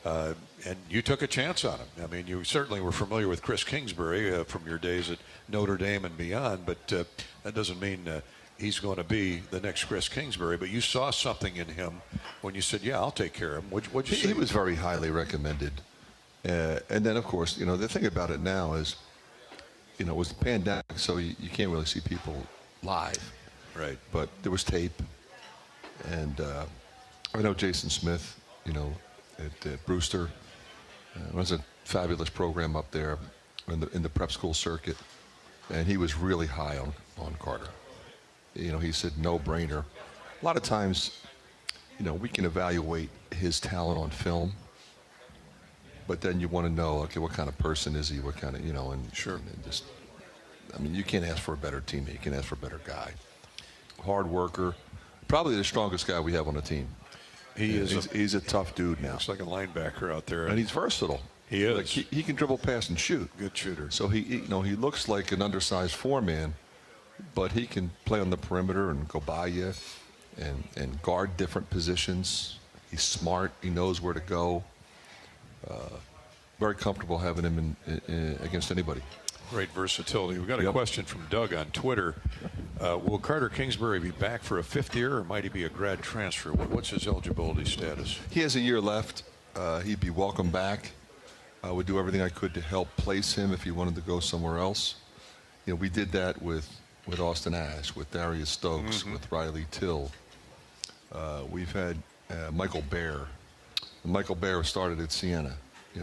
Speaker 2: And you took a chance on him. I mean, you certainly were familiar with Chris Kingsbury from your days at Notre Dame and beyond, but that doesn't mean he's going to be the next Chris Kingsbury. But you saw something in him when you said, yeah, I'll take care of him. What'd you say?
Speaker 19: He was very highly recommended. And then, of course, you know, the thing about it now is, you know, it was the pandemic, so you can't really see people live.
Speaker 2: Right.
Speaker 19: But there was tape. And I know Jason Smith, at Brewster. It was a fabulous program up there in the prep school circuit. And he was really high on Carter. He said no brainer. A lot of times, we can evaluate his talent on film. But then you want to know, okay, what kind of person is he? What kind of, and
Speaker 2: sure.
Speaker 19: And just, you can't ask for a better teammate. You can ask for a better guy. Hard worker. Probably the strongest guy we have on the team. He's a tough dude now.
Speaker 2: Looks like a linebacker out there.
Speaker 19: And he's versatile.
Speaker 2: He is.
Speaker 19: Like he can dribble, pass, and shoot.
Speaker 2: Good shooter.
Speaker 19: So he looks like an undersized four-man, but he can play on the perimeter and go by you and guard different positions. He's smart. He knows where to go. Very comfortable having him in against anybody.
Speaker 2: Great versatility. We've got a question from Doug on Twitter. Will Carter Kingsbury be back for a fifth year, or might he be a grad transfer? What's his eligibility status?
Speaker 19: He has a year left. He'd be welcome back. I would do everything I could to help place him if he wanted to go somewhere else. We did that with Austin Ash, with Darius Stokes, with Riley Till. We've had Michael Bear. Michael Bear started at Siena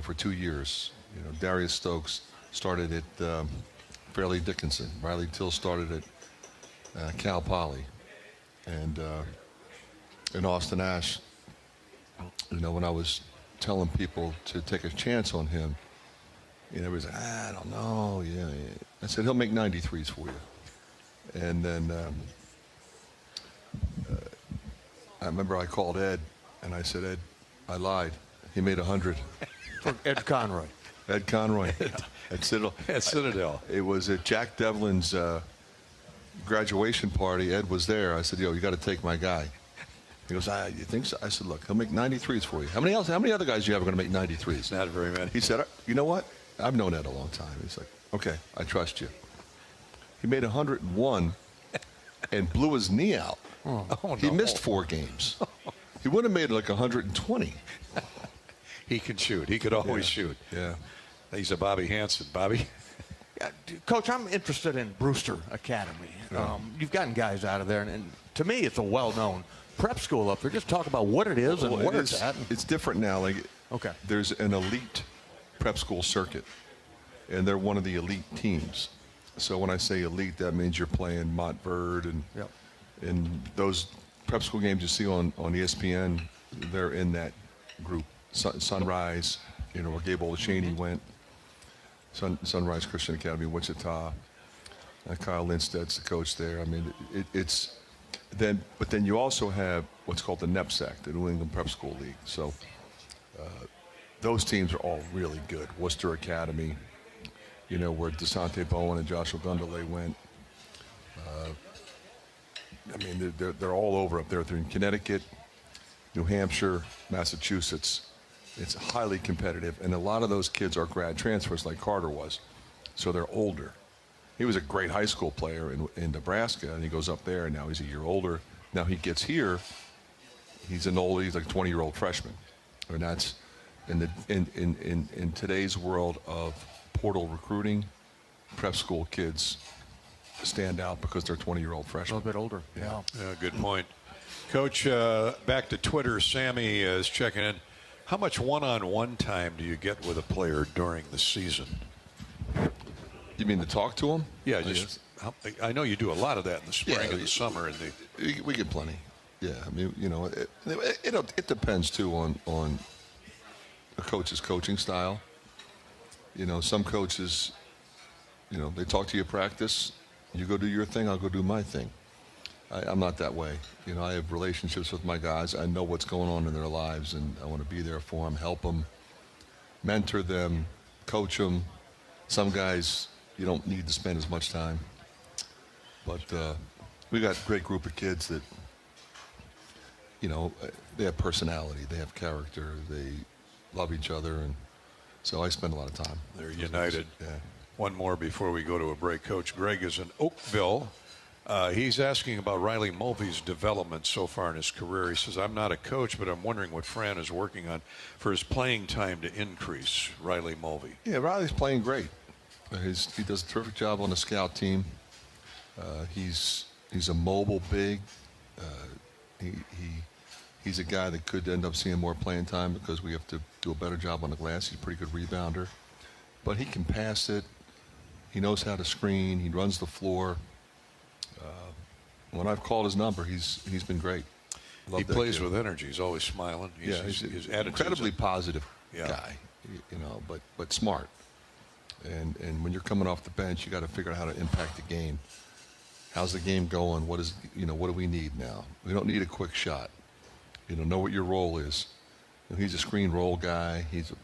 Speaker 19: for 2 years. Darius Stokes started at Fairleigh Dickinson. Riley Till started at Cal Poly. And Austin Ash, when I was telling people to take a chance on him, everybody's like, I don't know. Yeah. I said, he'll make 93s for you. And then I remember I called Ed, and I said, Ed, I lied. He made 100.
Speaker 3: Ed Conroy.
Speaker 19: Ed Conroy at Citadel.
Speaker 2: At Citadel.
Speaker 19: It was at Jack Devlin's graduation party. Ed was there. I said, you got to take my guy. He goes, you think so? I said, look, he'll make 93s for you. How many other guys do you have are going to make 93s?
Speaker 2: Not very many.
Speaker 19: He said, you know what? I've known Ed a long time. He's like, okay, I trust you. He made 101 and blew his knee out.
Speaker 2: Oh, no.
Speaker 19: He missed 4 games. He would have made like 120.
Speaker 2: He can shoot. He could always shoot.
Speaker 19: Yeah.
Speaker 2: He's a Bobby Hansen. Bobby?
Speaker 3: Coach, I'm interested in Brewster Academy. You've gotten guys out of there, and to me, it's a well-known prep school up there. Just talk about what it is and where it's at.
Speaker 19: It's different now. Like,
Speaker 3: okay,
Speaker 19: there's an elite prep school circuit, and they're one of the elite teams. So when I say elite, that means you're playing Montverde and those prep school games you see on ESPN. They're in that group. Sunrise, where Gabe Olashany went. Sunrise Christian Academy, Wichita. Kyle Lindsted's the coach there. I mean, it's then. But then you also have what's called the NEPSAC, the New England Prep School League. So those teams are all really good. Worcester Academy, where DeSante Bowen and Joshua Gundele went. I mean, they're all over up there. They're in Connecticut, New Hampshire, Massachusetts. It's highly competitive, and a lot of those kids are grad transfers like Carter was, so they're older. He was a great high school player in Nebraska, and he goes up there, and now he's a year older. Now he gets here, he's like a 20-year-old freshman, and that's in today's world of portal recruiting, prep school kids stand out because they're 20-year-old freshmen.
Speaker 3: A little bit older. Yeah.
Speaker 2: Good point. Coach, back to Twitter, Sammy is checking in. How much one-on-one time do you get with a player during the season?
Speaker 19: You mean to talk to him?
Speaker 2: Yeah, I know you do a lot of that in the spring and the summer.
Speaker 19: We get plenty. Yeah, I mean, it depends too on a coach's coaching style. Some coaches, they talk to you at practice. You go do your thing, I'll go do my thing. I'm not that way. I have relationships with my guys. I know what's going on in their lives, and I want to be there for them, help them, mentor them, coach them. Some guys, you don't need to spend as much time. But we got a great group of kids that, they have personality, they have character, they love each other, and so I spend a lot of time.
Speaker 2: They're united.
Speaker 19: Yeah.
Speaker 2: One more before we go to a break. Coach Greg is in Oakville. He's asking about Riley Mulvey's development so far in his career. He says, I'm not a coach, but I'm wondering what Fran is working on for his playing time to increase. Riley Mulvey.
Speaker 19: Yeah, Riley's playing great. He does a terrific job on the scout team. He's a mobile big. He's a guy that could end up seeing more playing time because we have to do a better job on the glass. He's a pretty good rebounder. But he can pass it. He knows how to screen. He runs the floor. When I've called his number, he's been great.
Speaker 2: He plays with energy. He's always smiling. His attitude's
Speaker 19: incredibly positive guy, but smart. And when you're coming off the bench, you got to figure out how to impact the game. How's the game going? What do we need now? We don't need a quick shot. Know what your role is. He's a screen roll guy. He's a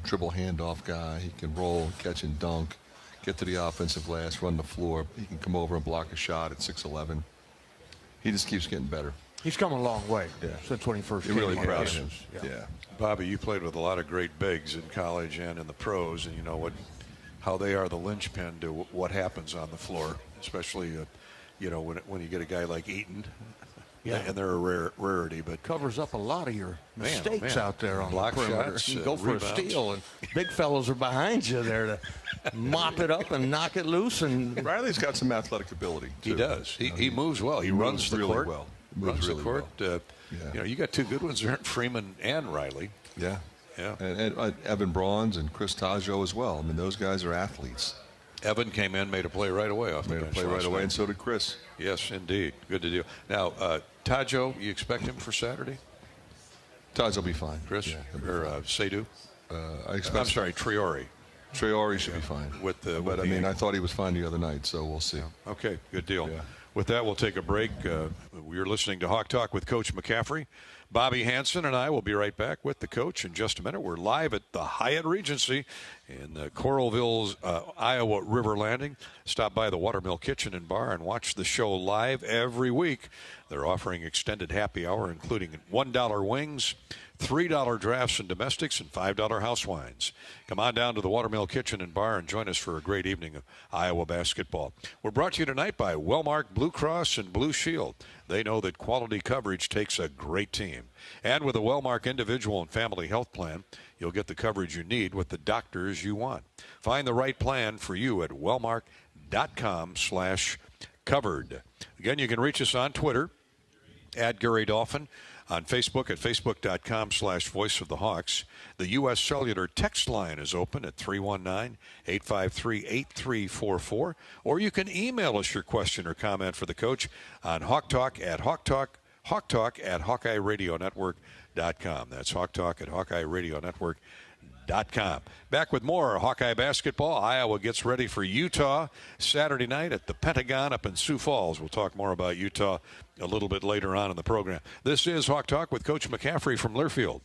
Speaker 19: dribble handoff guy. He can roll, catch and dunk, get to the offensive glass, run the floor. He can come over and block a shot at 6'11". He just keeps getting better.
Speaker 3: He's come a long way since when he first came.
Speaker 19: You're really proud of him.
Speaker 2: Yeah. Bobby, you played with a lot of great bigs in college and in the pros, and you know how they are the linchpin to what happens on the floor, especially when you get a guy like Eaton. Yeah, and they're a rarity, but
Speaker 3: covers up a lot of your mistakes out there on
Speaker 2: block
Speaker 3: the perimeter.
Speaker 2: shots,
Speaker 3: You go for
Speaker 2: rebounds.
Speaker 3: a steal, and big fellows are behind you there to mop it up and knock it loose. And
Speaker 19: Riley's got some athletic ability, too.
Speaker 2: He does. He moves well. He runs the
Speaker 19: really
Speaker 2: court.
Speaker 19: well.
Speaker 2: Runs
Speaker 19: really
Speaker 2: the court.
Speaker 19: well.
Speaker 2: You got two good ones there, Freeman and Riley.
Speaker 19: Yeah.
Speaker 2: Yeah.
Speaker 19: And Evan Bronze and Chris Taggio as well. I mean, those guys are athletes.
Speaker 2: Evan came in, made a play right away off the bench.
Speaker 19: And so did Chris.
Speaker 2: Yes, indeed. Good to do. Now, Taggio, you expect him for Saturday?
Speaker 19: Taggio will be fine.
Speaker 2: Chris?
Speaker 19: Yeah,
Speaker 2: or Seydoux?
Speaker 19: I'm sorry,
Speaker 2: Traore.
Speaker 19: Traore should be fine. But I thought he was fine the other night, so we'll see.
Speaker 2: Okay, good deal. Yeah. With that, we'll take a break. We're listening to Hawk Talk with Coach McCaffrey. Bobby Hansen and I will be right back with the coach in just a minute. We're live at the Hyatt Regency in Coralville's Iowa River Landing. Stop by the Watermill Kitchen and Bar and watch the show live every week. They're offering extended happy hour, including $1 wings, $3 drafts and domestics, and $5 house wines. Come on down to the Watermill Kitchen and Bar and join us for a great evening of Iowa basketball. We're brought to you tonight by Wellmark Blue Cross and Blue Shield. They know that quality coverage takes a great team. And with a Wellmark individual and family health plan, you'll get the coverage you need with the doctors you want. Find the right plan for you at wellmark.com/covered. Again, you can reach us on Twitter at Gary Dolphin, on Facebook at facebook.com/Voice of the Hawks. The U.S. Cellular text line is open at 319-853-8344. Or you can email us your question or comment for the coach on Hawktalk at HawkeyeRadioNetwork.com. That's Hawktalk at HawkeyeRadioNetwork.com. Back with more Hawkeye basketball. Iowa gets ready for Utah Saturday night at the Pentagon up in Sioux Falls. We'll talk more about Utah a little bit later on in the program. This is Hawk Talk with Coach McCaffrey from Learfield.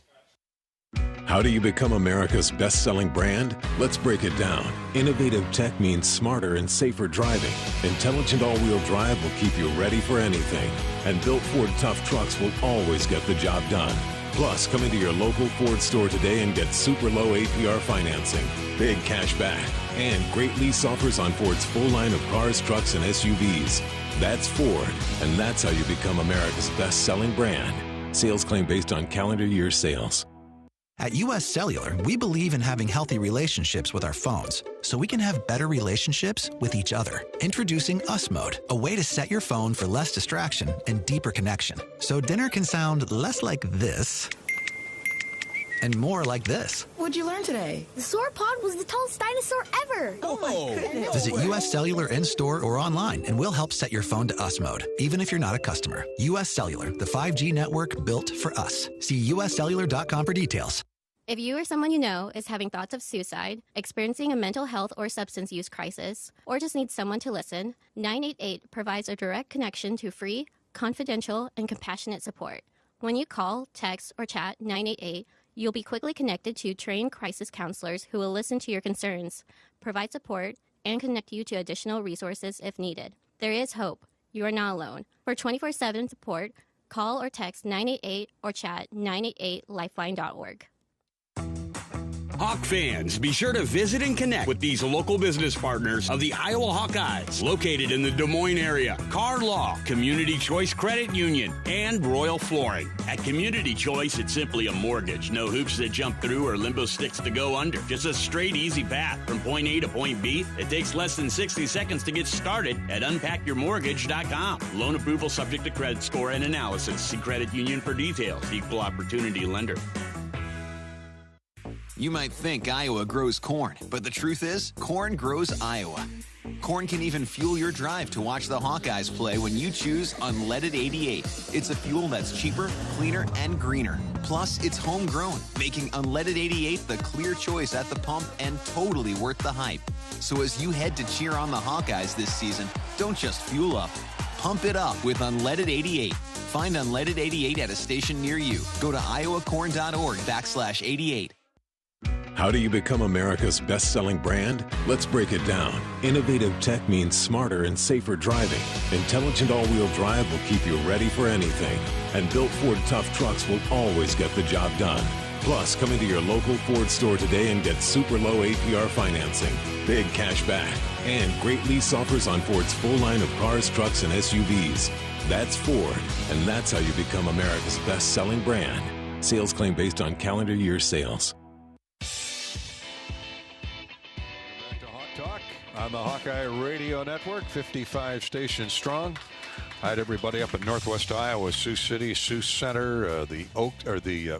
Speaker 20: How do you become America's best-selling brand? Let's break it down. Innovative tech means smarter and safer driving. Intelligent all-wheel drive will keep you ready for anything. And built Ford tough trucks will always get the job done. Plus, come into your local Ford store today and get super low APR financing, big cash back, and great lease offers on Ford's full line of cars, trucks, and SUVs. That's Ford, and that's how you become America's best-selling brand. Sales claim based on calendar year sales.
Speaker 15: At U.S. Cellular, we believe in having healthy relationships with our phones, so we can have better relationships with each other. Introducing Us Mode, a way to set your phone for less distraction and deeper connection. So dinner can sound less like this and more like this.
Speaker 16: What'd you learn today? The sauropod was the tallest dinosaur ever. Oh my goodness.
Speaker 15: Visit U.S. Cellular in-store or online, and we'll help set your phone to Us Mode, even if you're not a customer. U.S. Cellular, the 5G network built for us. See uscellular.com for details.
Speaker 10: If you or someone you know is having thoughts of suicide, experiencing a mental health or substance use crisis, or just needs someone to listen, 988 provides a direct connection to free, confidential, and compassionate support. When you call, text, or chat 988, you'll be quickly connected to trained crisis counselors who will listen to your concerns, provide support, and connect you to additional resources if needed. There is hope. You are not alone. For 24/7 support, call or text 988 or chat 988lifeline.org.
Speaker 6: Hawk fans, be sure to visit and connect with these local business partners of the Iowa Hawkeyes, located in the Des Moines area. Car Law, Community Choice Credit Union, and Royal Flooring. At Community Choice, it's simply a mortgage. No hoops to jump through or limbo sticks to go under. Just a straight, easy path from point A to point B. It takes less than 60 seconds to get started at unpackyourmortgage.com. Loan approval subject to credit score and analysis. See credit union for details. Equal opportunity lender.
Speaker 11: You might think Iowa grows corn, but the truth is, corn grows Iowa. Corn can even fuel your drive to watch the Hawkeyes play when you choose Unleaded 88. It's a fuel that's cheaper, cleaner, and greener. Plus, it's homegrown, making Unleaded 88 the clear choice at the pump and totally worth the hype. So as you head to cheer on the Hawkeyes this season, don't just fuel up. Pump it up with Unleaded 88. Find Unleaded 88 at a station near you. Go to iowacorn.org/88.
Speaker 20: How do you become America's best-selling brand? Let's break it down. Innovative tech means smarter and safer driving. Intelligent all-wheel drive will keep you ready for anything. And built Ford tough trucks will always get the job done. Plus, come into your local Ford store today and get super low APR financing, big cash back, and great lease offers on Ford's full line of cars, trucks, and SUVs. That's Ford, and that's how you become America's best-selling brand. Sales claim based on calendar year sales.
Speaker 2: On the Hawkeye Radio Network, 55 stations strong. Hi to everybody up in Northwest Iowa, Sioux City, Sioux Center, the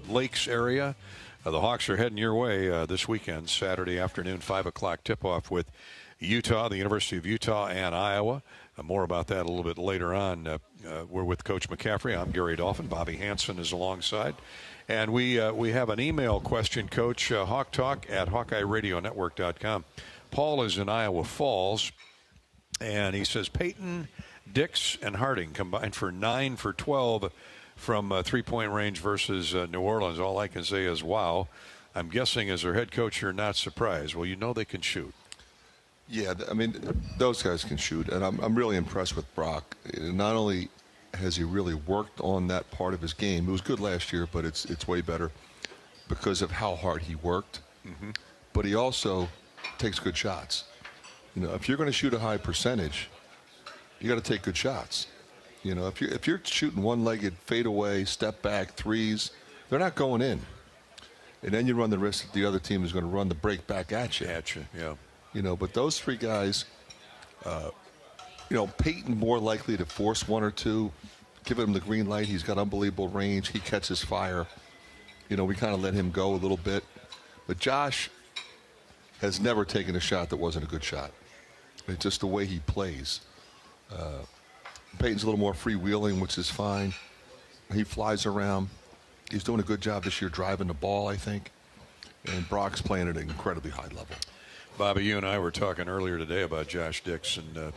Speaker 2: Lakes area. The Hawks are heading your way this weekend, Saturday afternoon, 5 o'clock tip-off with Utah, the University of Utah, and Iowa. More about that a little bit later on. We're with Coach McCaffrey. I'm Gary Dolphin. Bobby Hansen is alongside. And we have an email question, Coach, hawktalk@HawkeyeRadioNetwork.com. Paul is in Iowa Falls, and he says Peyton, Dix, and Harding combined for 9 for 12 from three-point range versus New Orleans. All I can say is, wow. I'm guessing as their head coach, you're not surprised. Well, you know they can shoot.
Speaker 19: Yeah, I mean, those guys can shoot, and I'm really impressed with Brock. Not only has he really worked on that part of his game, it was good last year, but it's way better because of how hard he worked. Mm-hmm. But he also takes good shots. You know, if you're going to shoot a high percentage, you got to take good shots. You know, if you're shooting one-legged fadeaway, step back threes, they're not going in. And then you run the risk that the other team is going to run the break back at you.
Speaker 2: Yeah.
Speaker 19: You know, but those three guys, you know, Peyton more likely to force one or two, give him the green light. He's got unbelievable range. He catches fire. You know, we kind of let him go a little bit. But Josh has never taken a shot that wasn't a good shot. It's just the way he plays. Peyton's a little more freewheeling, which is fine. He flies around. He's doing a good job this year driving the ball, I think. And Brock's playing at an incredibly high level.
Speaker 2: Bobby, you and I were talking earlier today about Josh Dix and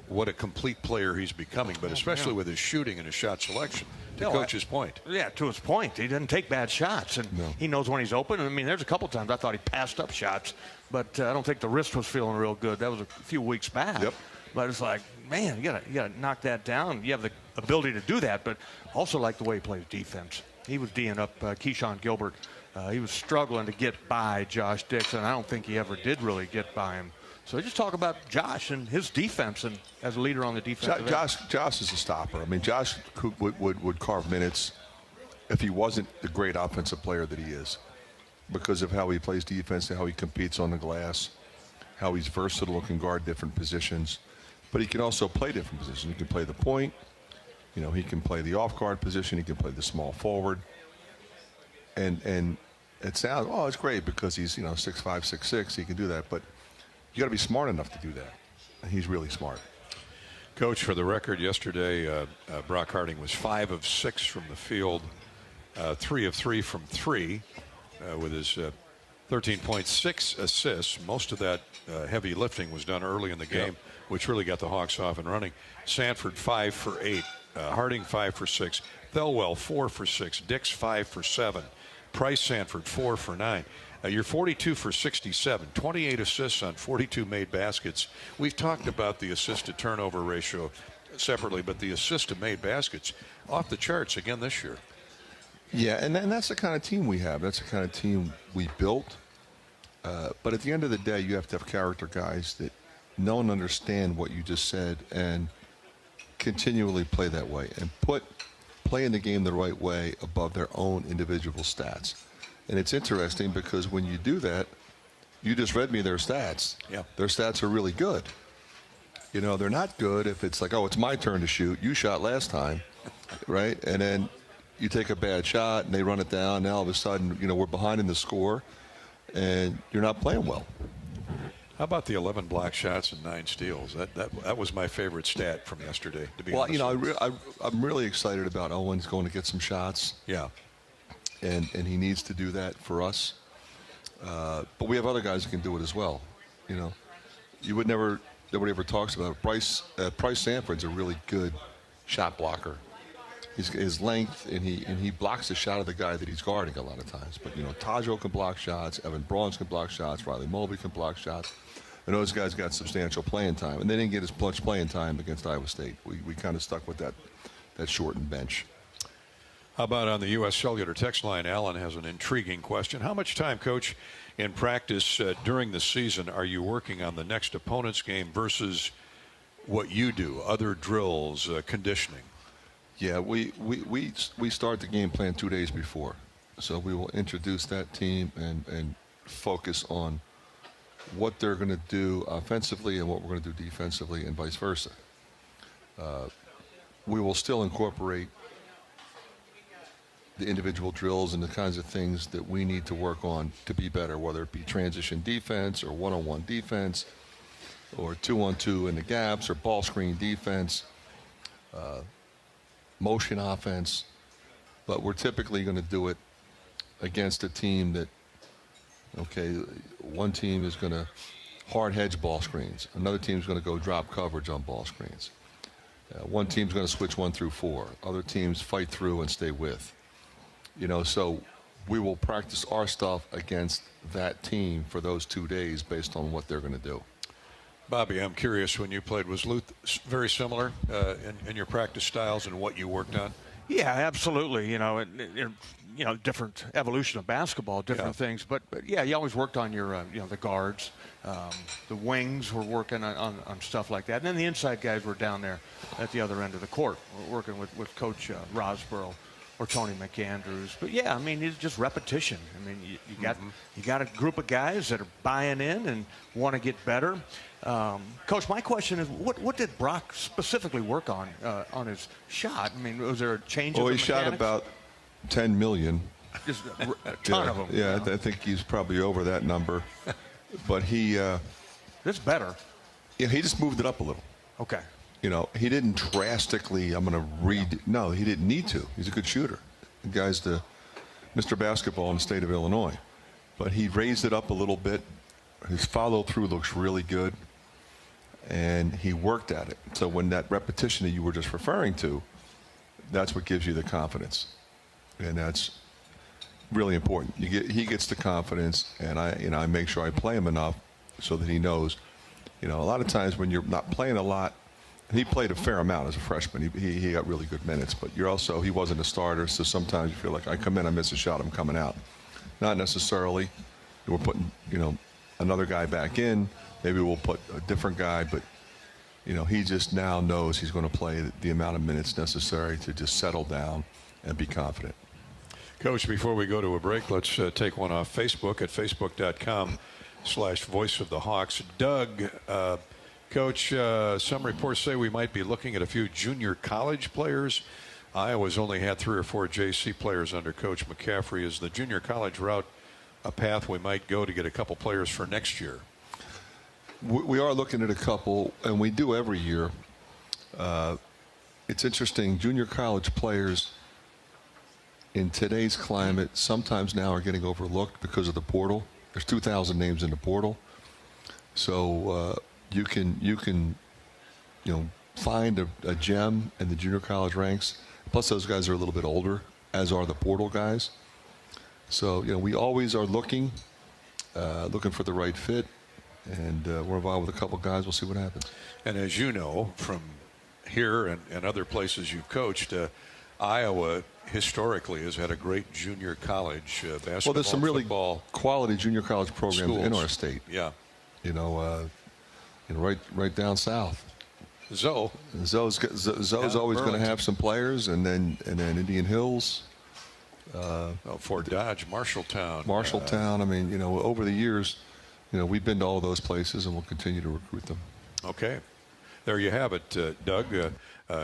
Speaker 2: what a complete player he's becoming, but especially with his shooting and his shot selection, to Coach's point.
Speaker 3: Yeah, to his point. He doesn't take bad shots, and he knows when he's open. I mean, there's a couple times I thought he passed up shots, but I don't think the wrist was feeling real good. That was a few weeks back.
Speaker 19: Yep. But
Speaker 3: it's like, man, you gotta knock that down. You have the ability to do that, but also like the way he plays defense. He was D'ing up Keyshawn Gilbert. He was struggling to get by Josh Dix, and I don't think he ever did really get by him. So just talk about Josh and his defense and as a leader on the defense.
Speaker 19: Josh is a stopper. I mean, Josh would carve minutes if he wasn't the great offensive player that he is, because of how he plays defense and how he competes on the glass, how he's versatile and can guard different positions. But he can also play different positions. He can play the point. You know, he can play the off-guard position. He can play the small forward. And it sounds, it's great because he's, 6'5", 6'6". He can do that. But you got to be smart enough to do that. And he's really smart.
Speaker 2: Coach, for the record, yesterday, Brock Harding was 5 of 6 from the field, 3 of 3 from 3, with his 13.6 assists. Most of that heavy lifting was done early in the game, which really got the Hawks off and running. Sanford 5 for 8, Harding 5 for 6, Thelwell 4 for 6, Dix 5 for 7, Price Sanford 4 for 9. You're 42 for 67, 28 assists on 42 made baskets. We've talked about the assist-to-turnover ratio separately, but the assist-to-made baskets off the charts again this year.
Speaker 19: Yeah, and that's the kind of team we have. That's the kind of team we built. But at the end of the day, you have to have character guys that know and understand what you just said and continually play that way and playing the game the right way above their own individual stats. And it's interesting because when you do that, you just read me their stats.
Speaker 2: Yeah.
Speaker 19: Their stats are really good. You know, they're not good if it's like, oh, it's my turn to shoot. You shot last time, right? And then you take a bad shot and they run it down. Now all of a sudden, you know, we're behind in the score and you're not playing well.
Speaker 2: How about the 11 block shots and 9 steals? That was my favorite stat from yesterday, to be honest.
Speaker 19: Well, you know, I'm really excited about Owen's going to get some shots.
Speaker 2: Yeah.
Speaker 19: And he needs to do that for us. But we have other guys who can do it as well. You know, nobody ever talks about it. Bryce Sanford's a really good shot blocker. His length, and he blocks the shot of the guy that he's guarding a lot of times. But, you know, Tajo can block shots, Evan Braun's can block shots, Riley Mulvey can block shots. And those guys got substantial playing time. And they didn't get as much playing time against Iowa State. We kind of stuck with that shortened bench.
Speaker 2: How about on the U.S. Cellular text line? Alan has an intriguing question. How much time, Coach, in practice during the season are you working on the next opponent's game versus what you do, other drills, conditioning?
Speaker 19: Yeah, we start the game plan 2 days before. So we will introduce that team and focus on what they're going to do offensively and what we're going to do defensively and vice versa. We will still incorporate the individual drills and the kinds of things that we need to work on to be better, whether it be transition defense or one-on-one defense or 2-on-2 in the gaps or ball screen defense, motion offense. But we're typically going to do it against a team that, okay, one team is going to hard hedge ball screens. Another team is going to go drop coverage on ball screens. One team's going to switch 1 through 4. Other teams fight through and stay with. You know, so we will practice our stuff against that team for those 2 days based on what they're going to do.
Speaker 2: Bobby, I'm curious, when you played, was Luth very similar in your practice styles and what you worked on?
Speaker 3: Yeah, absolutely. You know, different evolution of basketball, different things. But yeah, you always worked on your, the guards. The wings were working on stuff like that. And then the inside guys were down there at the other end of the court, working with Coach Rosborough or Tony McAndrews. But yeah, I mean, it's just repetition. I mean, you got a group of guys that are buying in and want to get better. Coach, my question is, what did Brock specifically work on his shot? I mean, was there a change?
Speaker 19: Well, he shot about 10 million.
Speaker 3: Just a ton of them.
Speaker 19: Yeah, I think he's probably over that number. But
Speaker 3: it's better.
Speaker 19: Yeah, he just moved it up a little.
Speaker 3: Okay.
Speaker 19: You know, he didn't drastically, no, he didn't need to. He's a good shooter. The guy's the Mr. Basketball in the state of Illinois. But he raised it up a little bit. His follow-through looks really good. And he worked at it. So when that repetition that you were just referring to, that's what gives you the confidence. And that's really important. He gets the confidence, and I make sure I play him enough so that he knows. You know, a lot of times when you're not playing a lot, and he played a fair amount as a freshman. He got really good minutes, but he wasn't a starter, so sometimes you feel like I come in, I miss a shot, I'm coming out. Not necessarily. We're putting, another guy back in. Maybe we'll put a different guy, but, he just now knows he's going to play the amount of minutes necessary to just settle down and be confident.
Speaker 2: Coach, before we go to a break, let's take one off Facebook at facebook.com/Voice of the Hawks. Doug, Coach, some reports say we might be looking at a few junior college players. Iowa's only had 3 or 4 JC players under Coach McCaffrey. Is the junior college route a path we might go to get a couple players for next year?
Speaker 19: We are looking at a couple, and we do every year. It's interesting. Junior college players in today's climate sometimes now are getting overlooked because of the portal. There's 2,000 names in the portal. So you can find a gem in the junior college ranks. Plus, those guys are a little bit older, as are the portal guys. So, we always are looking for the right fit, and we're involved with a couple guys. We'll see what happens.
Speaker 2: And as you know, from here and other places you've coached, Iowa historically has had a great junior college basketball.
Speaker 19: Well, there's some really
Speaker 2: football
Speaker 19: quality junior college programs
Speaker 2: schools
Speaker 19: in our state.
Speaker 2: Yeah.
Speaker 19: Right down south. Zoe's always going to have some players, and then Indian Hills.
Speaker 2: Fort Dodge,
Speaker 19: Marshalltown. I mean, over the years, we've been to all those places, and we'll continue to recruit them.
Speaker 2: Okay. There you have it, Doug.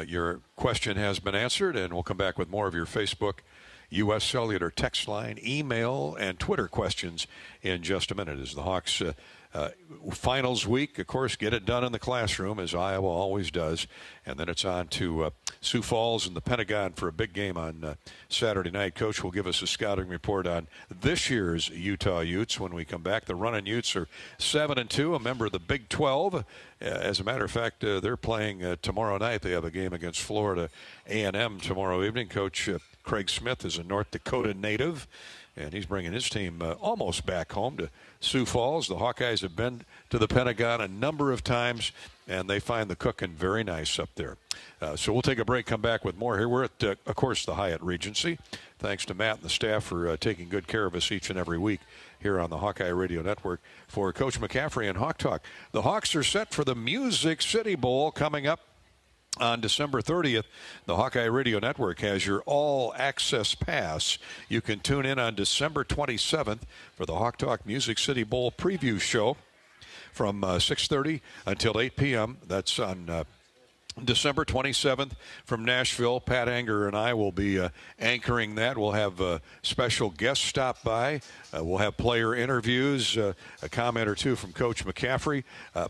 Speaker 2: Your question has been answered, and we'll come back with more of your Facebook, U.S. Cellular text line, email, and Twitter questions in just a minute as the Hawks finals week, of course, get it done in the classroom, as Iowa always does. And then it's on to Sioux Falls and the Pentagon for a big game on Saturday night. Coach will give us a scouting report on this year's Utah Utes when we come back. The running Utes are 7-2, a member of the Big 12. As a matter of fact, they're playing tomorrow night. They have a game against Florida A&M tomorrow evening. Coach Craig Smith is a North Dakota native, and he's bringing his team almost back home to Sioux Falls. The Hawkeyes have been to the Pentagon a number of times, and they find the cooking very nice up there. So we'll take a break, come back with more here. We're at, of course, the Hyatt Regency. Thanks to Matt and the staff for taking good care of us each and every week here on the Hawkeye Radio Network. For Coach McCaffrey and Hawk Talk, the Hawks are set for the Music City Bowl coming up on December 30th. The Hawkeye Radio Network has your all-access pass. You can tune in on December 27th for the Hawk Talk Music City Bowl preview show from 6:30 until 8 p.m. That's on December 27th from Nashville. Pat Anger and I will be anchoring that. We'll have a special guest stop by. We'll have player interviews, a comment or two from Coach McCaffrey,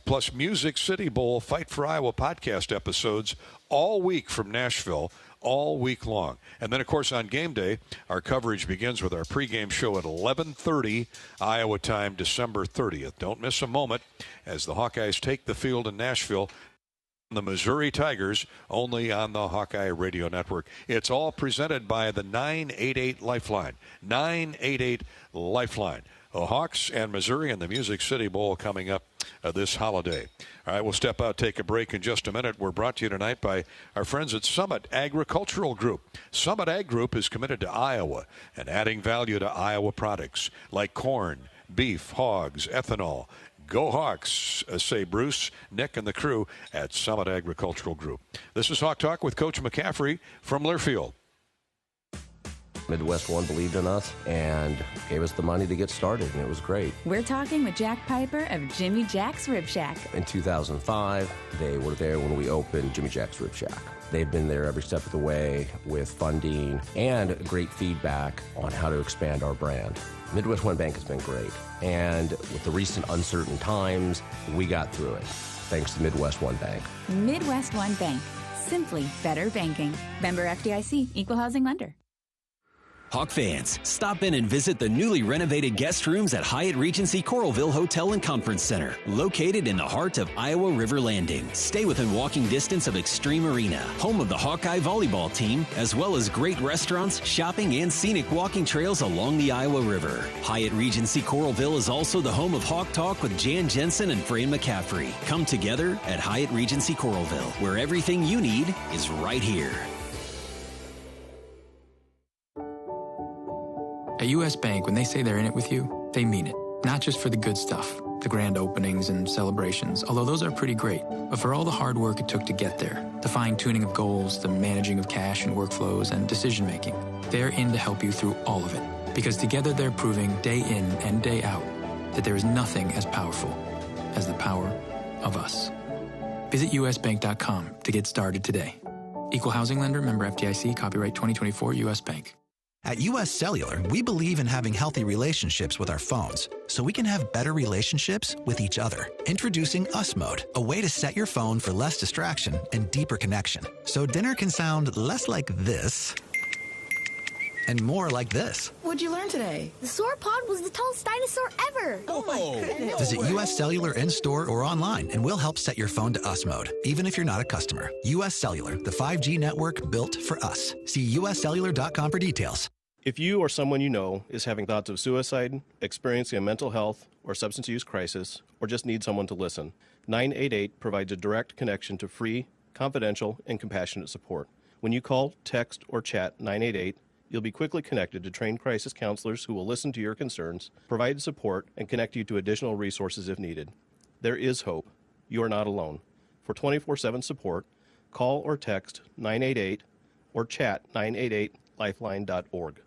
Speaker 2: plus Music City Bowl Fight for Iowa podcast episodes all week from Nashville, all week long. And then, of course, on game day, our coverage begins with our pregame show at 11:30 Iowa time, December 30th. Don't miss a moment as the Hawkeyes take the field in Nashville. The Missouri Tigers, only on the Hawkeye Radio Network. It's all presented by the 988 Lifeline. 988 Lifeline. The Hawks and Missouri and the Music City Bowl coming up this holiday. All right, we'll step out, take a break in just a minute. We're brought to you tonight by our friends at Summit Agricultural Group. Summit Ag Group is committed to Iowa and adding value to Iowa products like corn, beef, hogs, ethanol. Go Hawks, say Bruce, Nick, and the crew at Summit Agricultural Group. This is Hawk Talk with Coach McCaffrey from Learfield.
Speaker 21: Midwest One believed in us and gave us the money to get started, and it was great.
Speaker 22: We're talking with Jack Piper of Jimmy Jack's Rib Shack.
Speaker 21: In 2005, they were there when we opened Jimmy Jack's Rib Shack. They've been there every step of the way with funding and great feedback on how to expand our brand. Midwest One Bank has been great, and with the recent uncertain times, we got through it, thanks to Midwest One Bank.
Speaker 22: Midwest One Bank, simply better banking. Member FDIC, Equal Housing Lender.
Speaker 7: Hawk fans, stop in and visit the newly renovated guest rooms at Hyatt Regency Coralville Hotel and Conference Center, located in the heart of Iowa River Landing. Stay within walking distance of Extreme Arena, home of the Hawkeye volleyball team, as well as great restaurants, shopping, and scenic walking trails along the Iowa River. Hyatt Regency Coralville is also the home of Hawk Talk with Jan Jensen and Fran McCaffrey. Come together at Hyatt Regency Coralville, where everything you need is right here.
Speaker 14: At U.S. Bank, when they say they're in it with you, they mean it. Not just for the good stuff, the grand openings and celebrations, although those are pretty great, but for all the hard work it took to get there, the fine-tuning of goals, the managing of cash and workflows, and decision-making. They're in to help you through all of it, because together they're proving day in and day out that there is nothing as powerful as the power of us. Visit usbank.com to get started today. Equal housing lender, member FDIC, copyright 2024, U.S. Bank.
Speaker 15: At U.S. Cellular, we believe in having healthy relationships with our phones so we can have better relationships with each other. Introducing Us Mode, a way to set your phone for less distraction and deeper connection. So dinner can sound less like this and more like this.
Speaker 16: What'd you learn today? The sauropod was the tallest dinosaur ever.
Speaker 15: Oh my goodness. Visit U.S. Cellular in-store or online and we'll help set your phone to Us Mode, even if you're not a customer. U.S. Cellular, the 5G network built for us. See uscellular.com for details.
Speaker 23: If you or someone you know is having thoughts of suicide, experiencing a mental health or substance use crisis, or just need someone to listen, 988 provides a direct connection to free, confidential, and compassionate support. When you call, text, or chat 988, you'll be quickly connected to trained crisis counselors who will listen to your concerns, provide support, and connect you to additional resources if needed. There is hope. You are not alone. For 24/7 support, call or text 988 or chat 988lifeline.org.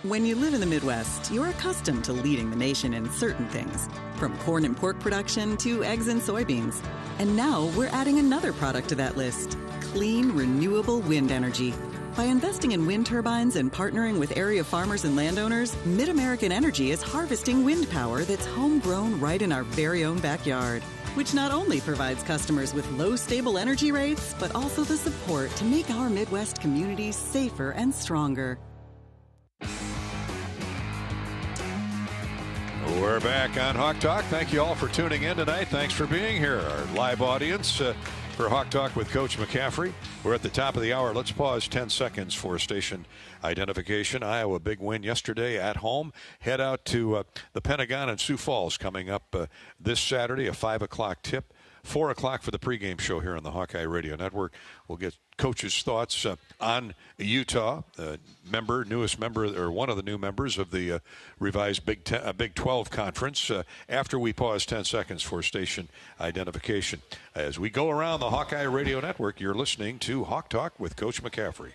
Speaker 1: When you live in the Midwest, you're accustomed to leading the nation in certain things, from corn and pork production to eggs and soybeans. And now we're adding another product to that list, clean, renewable wind energy. By investing in wind turbines and partnering with area farmers and landowners, Mid-American Energy is harvesting wind power that's homegrown right in our very own backyard, which not only provides customers with low, stable energy rates, but also the support to make our Midwest communities safer and stronger.
Speaker 2: We're back on Hawk Talk. Thank you all for tuning in tonight. Thanks for being here. Our live audience for Hawk Talk with Coach McCaffrey. We're at the top of the hour. Let's pause 10 seconds for station identification. Iowa, big win yesterday at home. Head out to the Pentagon in Sioux Falls coming up this Saturday, a 5 o'clock tip. 4 o'clock for the pregame show here on the Hawkeye Radio Network. We'll get Coach's thoughts on Utah, newest member, or one of the new members of the revised Big 12 conference, after we pause 10 seconds for station identification. As we go around the Hawkeye Radio Network, you're listening to Hawk Talk with Coach McCaffrey.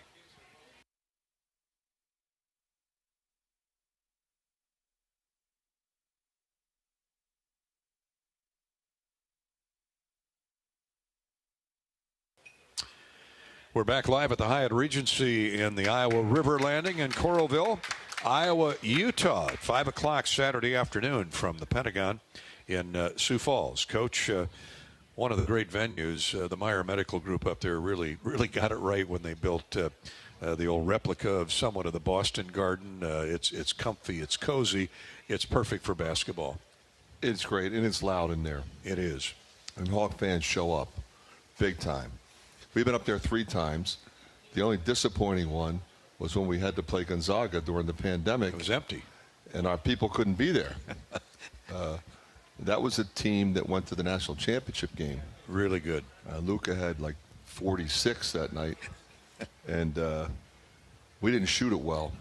Speaker 2: We're back live at the Hyatt Regency in the Iowa River Landing in Coralville. Iowa, Utah at 5 o'clock Saturday afternoon from the Pentagon in Sioux Falls. Coach, one of the great venues, the Meyer Medical Group up there really got it right when they built the old replica of somewhat of the Boston Garden. It's comfy, it's cozy, it's perfect for basketball.
Speaker 19: It's great, and it's loud in there.
Speaker 2: It is.
Speaker 19: And Hawk fans show up big time. We've been up there 3 times. The only disappointing one was when we had to play Gonzaga during the pandemic.
Speaker 2: It was empty.
Speaker 19: And our people couldn't be there. That was a team that went to the national championship game.
Speaker 2: Really good.
Speaker 19: Luka had like 46 that night. And we didn't shoot it well.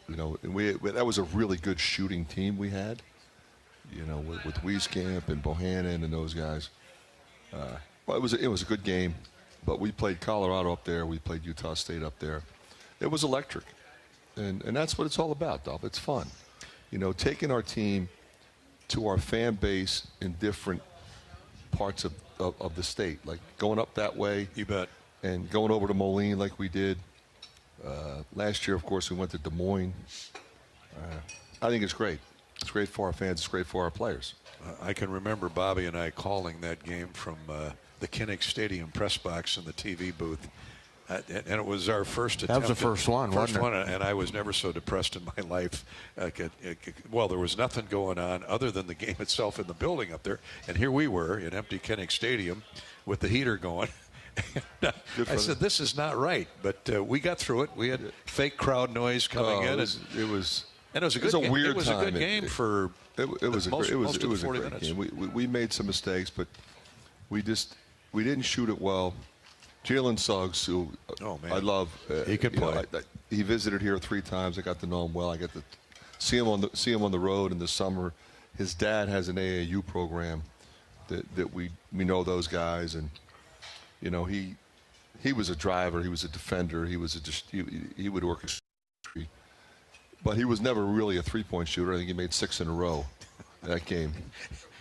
Speaker 19: You know, and that was a really good shooting team we had. You know, with Wieskamp and Bohannon and those guys. Well, it was a good game. But we played Colorado up there. We played Utah State up there. It was electric. And that's what it's all about, Dolph. It's fun. You know, taking our team to our fan base in different parts of the state. Like going up that way.
Speaker 2: You bet.
Speaker 19: And going over to Moline like we did. Last year, of course, we went to Des Moines. I think it's great. It's great for our fans. It's great for our players.
Speaker 2: I can remember Bobby and I calling that game from the Kinnick Stadium press box in the TV booth. And it was our first attempt.
Speaker 3: That was the first one, wasn't it?
Speaker 2: And I was never so depressed in my life. Well, there was nothing going on other than the game itself in the building up there. And here we were in empty Kinnick Stadium with the heater going. I said, this is not right. But we got through it. We had fake crowd noise coming in.
Speaker 19: It was
Speaker 2: a good game for most of the 40 minutes.
Speaker 19: Game. We made some mistakes, but we didn't shoot it well. Jalen Suggs, who I love,
Speaker 2: he could play.
Speaker 19: He visited here 3 times. I got to know him well. I got to see him on the road in the summer. His dad has an AAU program that we know those guys, and you know he was a driver. He was a defender. He would work. But he was never really a 3-point shooter. I think he made 6 in a row that game.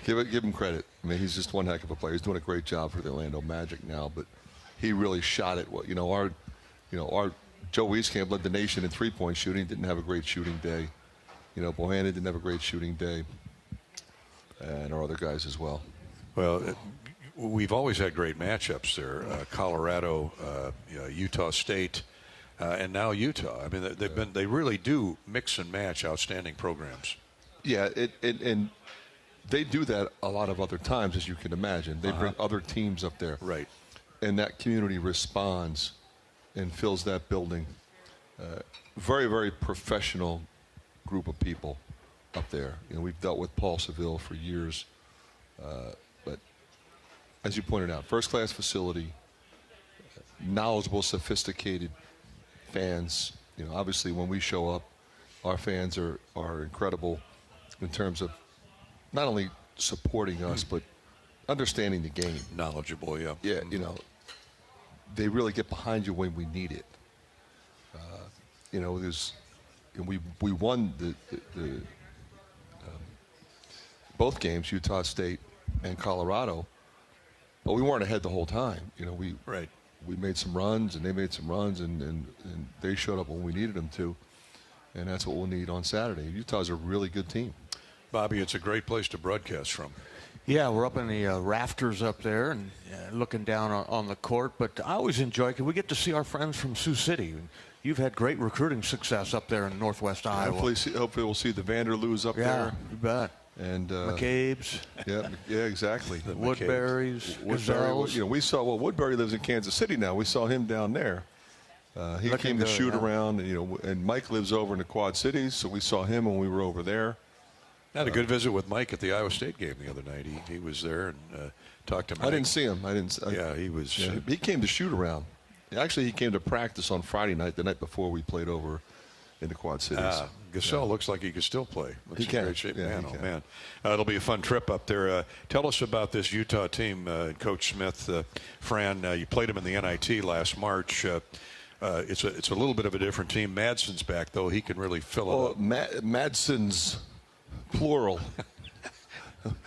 Speaker 19: Give him credit. I mean, he's just one heck of a player. He's doing a great job for the Orlando Magic now, but he really shot it. Our Joe Wieskamp led the nation in 3-point shooting. Didn't have a great shooting day. You know, Bohannon didn't have a great shooting day, and our other guys as well.
Speaker 2: Well, we've always had great matchups there. Colorado, Utah State. And now Utah. I mean, they really do mix and match outstanding programs.
Speaker 19: Yeah, and they do that a lot of other times, as you can imagine. They bring other teams up there,
Speaker 2: right?
Speaker 19: And that community responds and fills that building. Very, very professional group of people up there. You know, we've dealt with Paul Seville for years, but as you pointed out, first-class facility. knowledgeable, sophisticated fans. You know, obviously when we show up, our fans are incredible in terms of not only supporting us, but understanding the game.
Speaker 2: Knowledgeable, yeah.
Speaker 19: Yeah, you know, they really get behind you when we need it. You know, we won the both games, Utah State and Colorado, but we weren't ahead the whole time. You know, we made some runs, and they made some runs, and they showed up when we needed them to, and that's what we'll need on Saturday. Utah's a really good team.
Speaker 2: Bobby, it's a great place to broadcast from.
Speaker 3: Yeah, we're up in the rafters up there and looking down on the court. But I always enjoy it because we get to see our friends from Sioux City. You've had great recruiting success up there in Northwest Iowa.
Speaker 19: Hopefully we'll see the Vanderloos up there.
Speaker 3: Yeah, you bet.
Speaker 19: And
Speaker 3: McCabe's.
Speaker 19: Yeah, exactly.
Speaker 3: The Woodbury's,
Speaker 19: Woodbury. You know, we saw. Well, Woodbury lives in Kansas City now. We saw him down there. He came to shoot around. And, you know, and Mike lives over in the Quad Cities, so we saw him when we were over there.
Speaker 2: I had a good visit with Mike at the Iowa State game the other night. He was there and talked to Mike.
Speaker 19: I didn't see him.
Speaker 2: He was.
Speaker 19: Yeah, he came to shoot around. Actually, he came to practice on Friday night, the night before we played over in the Quad Cities.
Speaker 2: Gasol looks like he could still play. Looks
Speaker 19: he can.
Speaker 2: In great shape.
Speaker 19: Yeah,
Speaker 2: man, man. It'll be a fun trip up there. Tell us about this Utah team, Coach Smith. Fran, you played him in the NIT last March. It's a little bit of a different team. Madsen's back, though. He can really fill it up.
Speaker 19: Madsen's plural.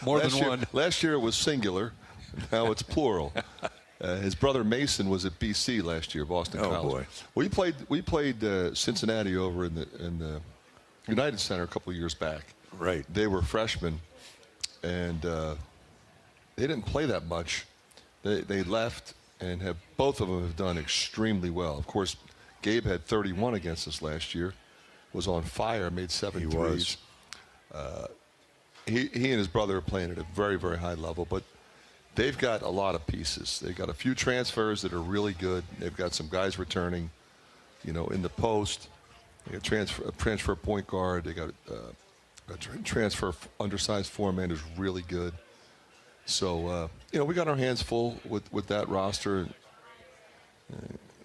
Speaker 2: More than one.
Speaker 19: Last year it was singular. Now it's plural. His brother Mason was at BC last year, Boston College.
Speaker 2: Oh boy!
Speaker 19: We played Cincinnati over in the United Center a couple of years back.
Speaker 2: Right.
Speaker 19: They were freshmen, and they didn't play that much. They left, and both of them have done extremely well. Of course, Gabe had 31 against us last year. Was on fire, made 7 threes. He and his brother are playing at a very, very high level, but they've got a lot of pieces. They've got a few transfers that are really good. They've got some guys returning, you know, in the post. They got a transfer point guard. They got a transfer undersized foreman who's really good. So, you know, we got our hands full with that roster.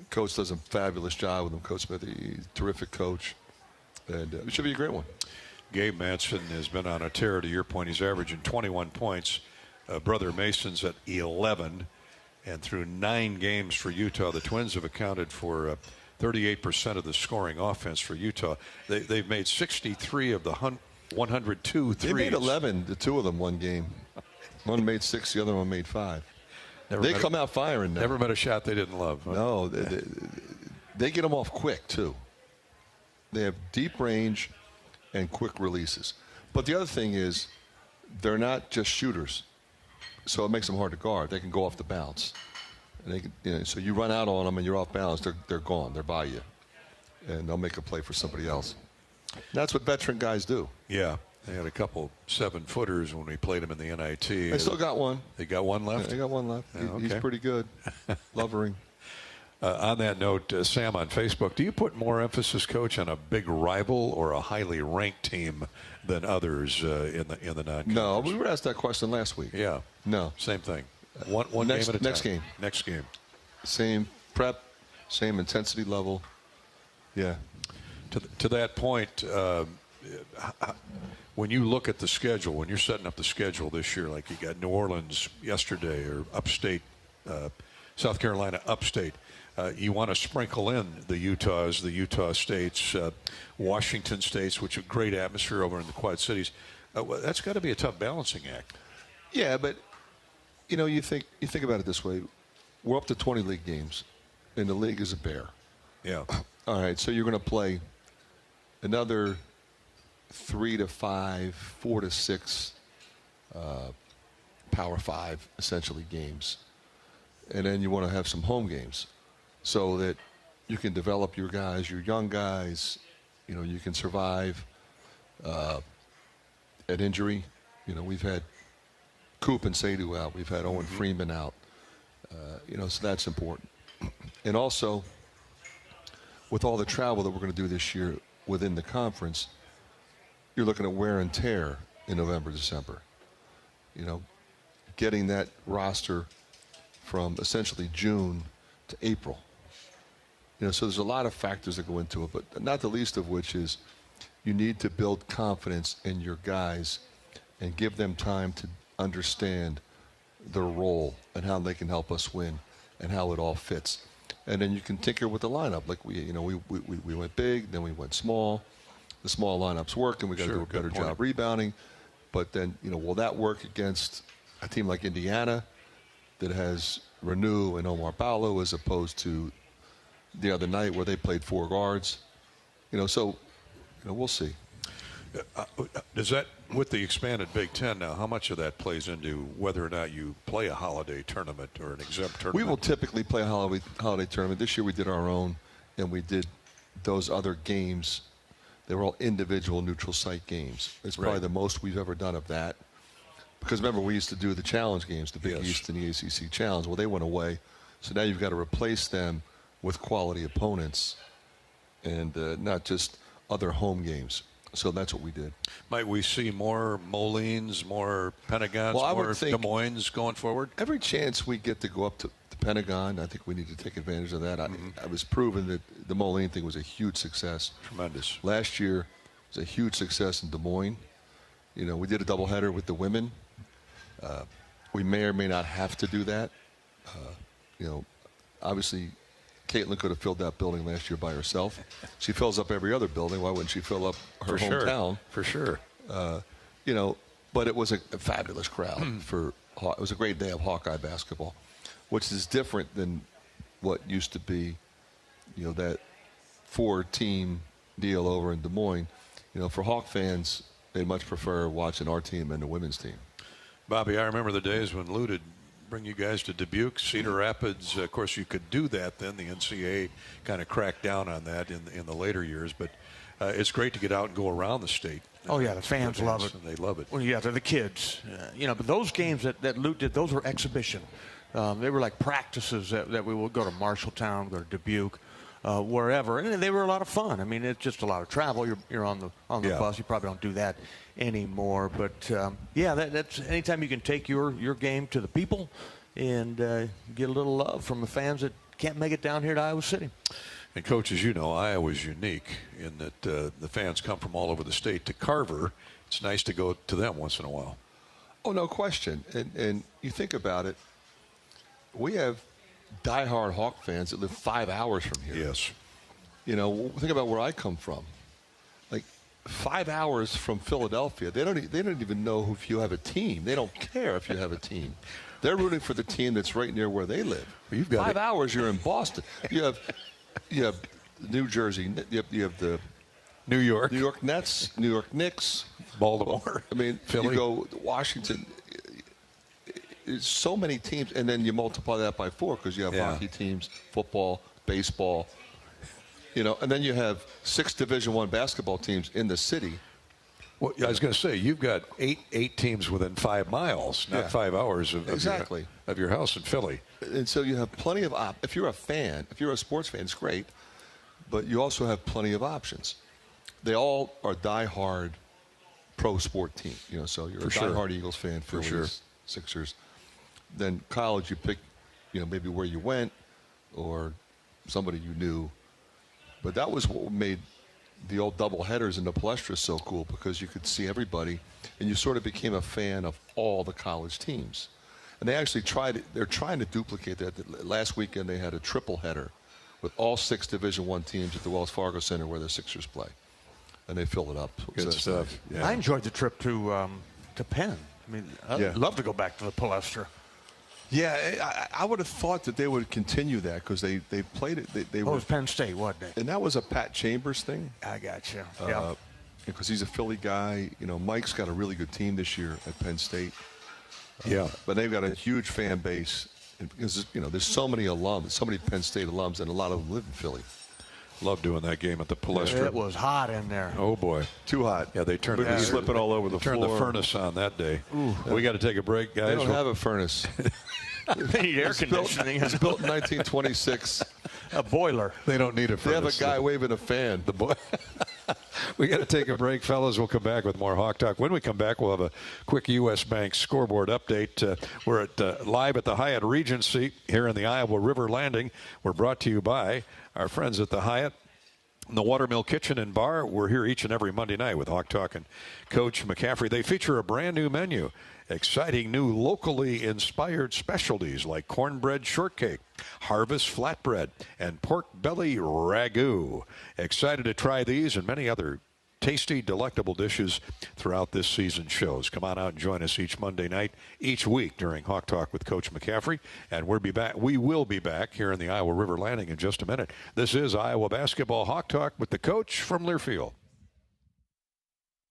Speaker 19: Coach does a fabulous job with them. Coach Smith, he's a terrific coach. And it should be a great one.
Speaker 2: Gabe Madsen has been on a tear. To your point, he's averaging 21 points. Brother Mason's at 11. And through 9 games for Utah, the Twins have accounted for 38% of the scoring offense for Utah. They've made 63 of the 102 threes.
Speaker 19: They made 11, the two of them, one game. One made 6, the other one made 5. They come out firing now.
Speaker 2: Never met a shot they didn't love. Huh?
Speaker 19: No, they get them off quick, too. They have deep range and quick releases. But the other thing is they're not just shooters, so it makes them hard to guard. They can go off the bounce. And they can, you know, so you run out on them and you're off balance, they're gone. They're by you. And they'll make a play for somebody else. That's what veteran guys do.
Speaker 2: Yeah. They had a couple 7-footers when we played them in the NIT.
Speaker 19: They still got one.
Speaker 2: They got one left?
Speaker 19: Yeah, they got one left.
Speaker 2: Oh, okay.
Speaker 19: He's pretty good. Lovering.
Speaker 2: On that note, Sam on Facebook, do you put more emphasis, Coach, on a big rival or a highly ranked team than others in the non-conference?
Speaker 19: No, we were asked that question last week.
Speaker 2: Yeah.
Speaker 19: No.
Speaker 2: Same thing. One
Speaker 19: next,
Speaker 2: game at a
Speaker 19: next
Speaker 2: time.
Speaker 19: game.
Speaker 2: Next game.
Speaker 19: Same prep, same intensity level. Yeah.
Speaker 2: To that point, when you look at the schedule, when you're setting up the schedule this year, like you got New Orleans yesterday or upstate, South Carolina upstate, you want to sprinkle in the Utahs, the Utah States, Washington States, which are great atmosphere over in the Quad Cities. Well, that's got to be a tough balancing act.
Speaker 19: Yeah, but you know, you think about it this way: we're up to 20 league games, and the league is a bear.
Speaker 2: Yeah.
Speaker 19: All right, so you're going to play another 3 to 5, 4 to 6 Power 5 essentially games, and then you want to have some home games, so that you can develop your guys, your young guys. You know, you can survive an injury. You know, we've had Coop and Sadu out. We've had Owen Freeman out. You know, so that's important. And also, with all the travel that we're going to do this year within the conference, you're looking at wear and tear in November, December. You know, getting that roster from essentially June to April. So there's a lot of factors that go into it, but not the least of which is you need to build confidence in your guys and give them time to understand their role and how they can help us win and how it all fits. And then you can tinker with the lineup. Like we went big, then we went small. The small lineup's work, and we got to do a better job rebounding. But then, will that work against a team like Indiana that has Renew and Omar Ballo as opposed to the other night where they played 4 guards? So we'll see.
Speaker 2: Does that, with the expanded Big Ten now, how much of that plays into whether or not you play a holiday tournament or an exempt tournament?
Speaker 19: We will typically play a holiday tournament. This year we did our own, and we did those other games. They were all individual neutral site games. It's probably the most we've ever done of that. Because remember, we used to do the challenge games, the Big East and the ACC Challenge. Well, they went away. So now you've got to replace them with quality opponents and not just other home games. So that's what we did.
Speaker 2: Might we see more Molines, more Pentagons, more Des Moines going forward?
Speaker 19: Every chance we get to go up to the Pentagon, I think we need to take advantage of that. I was proven that the Moline thing was a huge success.
Speaker 2: Tremendous.
Speaker 19: Last year was a huge success in Des Moines. We did a doubleheader with the women. We may or may not have to do that. Obviously, Caitlin could have filled that building last year by herself. She fills up every other building. Why wouldn't she fill up her hometown?
Speaker 2: For sure.
Speaker 19: But it was a fabulous crowd. It was a great day of Hawkeye basketball, which is different than what used to be, that 4-team deal over in Des Moines. For Hawk fans, they much prefer watching our team than the women's team.
Speaker 2: Bobby, I remember the days when Lou did bring you guys to Dubuque, Cedar Rapids. Of course, you could do that then. The NCAA kind of cracked down on that in the later years. But it's great to get out and go around the state.
Speaker 3: Oh, yeah, the fans love it.
Speaker 2: And they love it.
Speaker 3: Well, yeah, they're the kids. But those games that Lute did, those were exhibition. They were like practices that we would go to Marshalltown, go to Dubuque, wherever. And they were a lot of fun. I mean, it's just a lot of travel. You're on the bus. You probably don't do that anymore. But, that's anytime you can take your game to the people and get a little love from the fans that can't make it down here to Iowa City.
Speaker 2: And, Coach, as you know, Iowa's unique in that the fans come from all over the state to Carver. It's nice to go to them once in a while.
Speaker 19: Oh, no question. And you think about it, we have diehard Hawk fans that live 5 hours from here.
Speaker 2: Yes.
Speaker 19: Think about where I come from. Like 5 hours from Philadelphia, they don't even know if you have a team. They don't care if you have a team. They're rooting for the team that's right near where they live.
Speaker 2: Well, you've got
Speaker 19: 5 hours, you're in Boston. You have New Jersey. You have the
Speaker 2: New York
Speaker 19: Nets, New York Knicks,
Speaker 2: Baltimore.
Speaker 19: I mean,
Speaker 2: Philly.
Speaker 19: You go to Washington. It's so many teams, and then you multiply that by 4 because you have hockey teams, football, baseball. And then you have 6 Division I basketball teams in the city.
Speaker 2: Well, I was going to say, you've got eight teams within 5 miles, not 5 hours of your house in Philly.
Speaker 19: And so you have plenty of if you're a fan, if you're a sports fan, it's great, but you also have plenty of options. They all are diehard pro sport team. So you're a diehard Eagles fan, Phillies, Sixers. Then college, you pick, maybe where you went or somebody you knew. But that was what made the old double headers in the Palestra so cool, because you could see everybody, and you sort of became a fan of all the college teams. And they actually they're trying to duplicate that. Last weekend they had a triple header with all 6 Division I teams at the Wells Fargo Center where the Sixers play. And they filled it up.
Speaker 2: Good stuff.
Speaker 3: Yeah. I enjoyed the trip to Penn. I mean, I'd love to go back to the Palestra.
Speaker 19: Yeah, I would have thought that they would continue that because they played it. It
Speaker 3: was Penn State, wasn't it?
Speaker 19: And that was a Pat Chambers thing.
Speaker 3: I got you.
Speaker 19: Because he's a Philly guy. Mike's got a really good team this year at Penn State. But they've got a huge fan base because there's so many alums, so many Penn State alums, and a lot of them live in Philly.
Speaker 2: Love doing that game at the Palestra.
Speaker 3: It was hot in there.
Speaker 2: Oh boy,
Speaker 19: too hot.
Speaker 2: Yeah, they turned
Speaker 19: slipping all over the floor.
Speaker 2: Turned the furnace on that day. We got to take a break, guys.
Speaker 19: They don't have a furnace.
Speaker 3: They need air conditioning.
Speaker 19: It's built in 1926.
Speaker 3: A boiler.
Speaker 2: They don't need a furnace.
Speaker 19: They have a guy waving a fan.
Speaker 2: We We got to take a break, fellas. We'll come back with more Hawk Talk. When we come back, we'll have a quick U.S. Bank scoreboard update. We're live at the Hyatt Regency here in the Iowa River Landing. We're brought to you by our friends at the Hyatt. The Watermill Kitchen and Bar. We're here each and every Monday night with Hawk Talk and Coach McCaffrey. They feature a brand new menu. Exciting new locally inspired specialties like cornbread shortcake, harvest flatbread, and pork belly ragu. Excited to try these and many other tasty, delectable dishes throughout this season's shows. Come on out and join us each Monday night, each week during Hawk Talk with Coach McCaffrey. And we will be back here in the Iowa River Landing in just a minute. This is Iowa Basketball Hawk Talk with the coach from Learfield.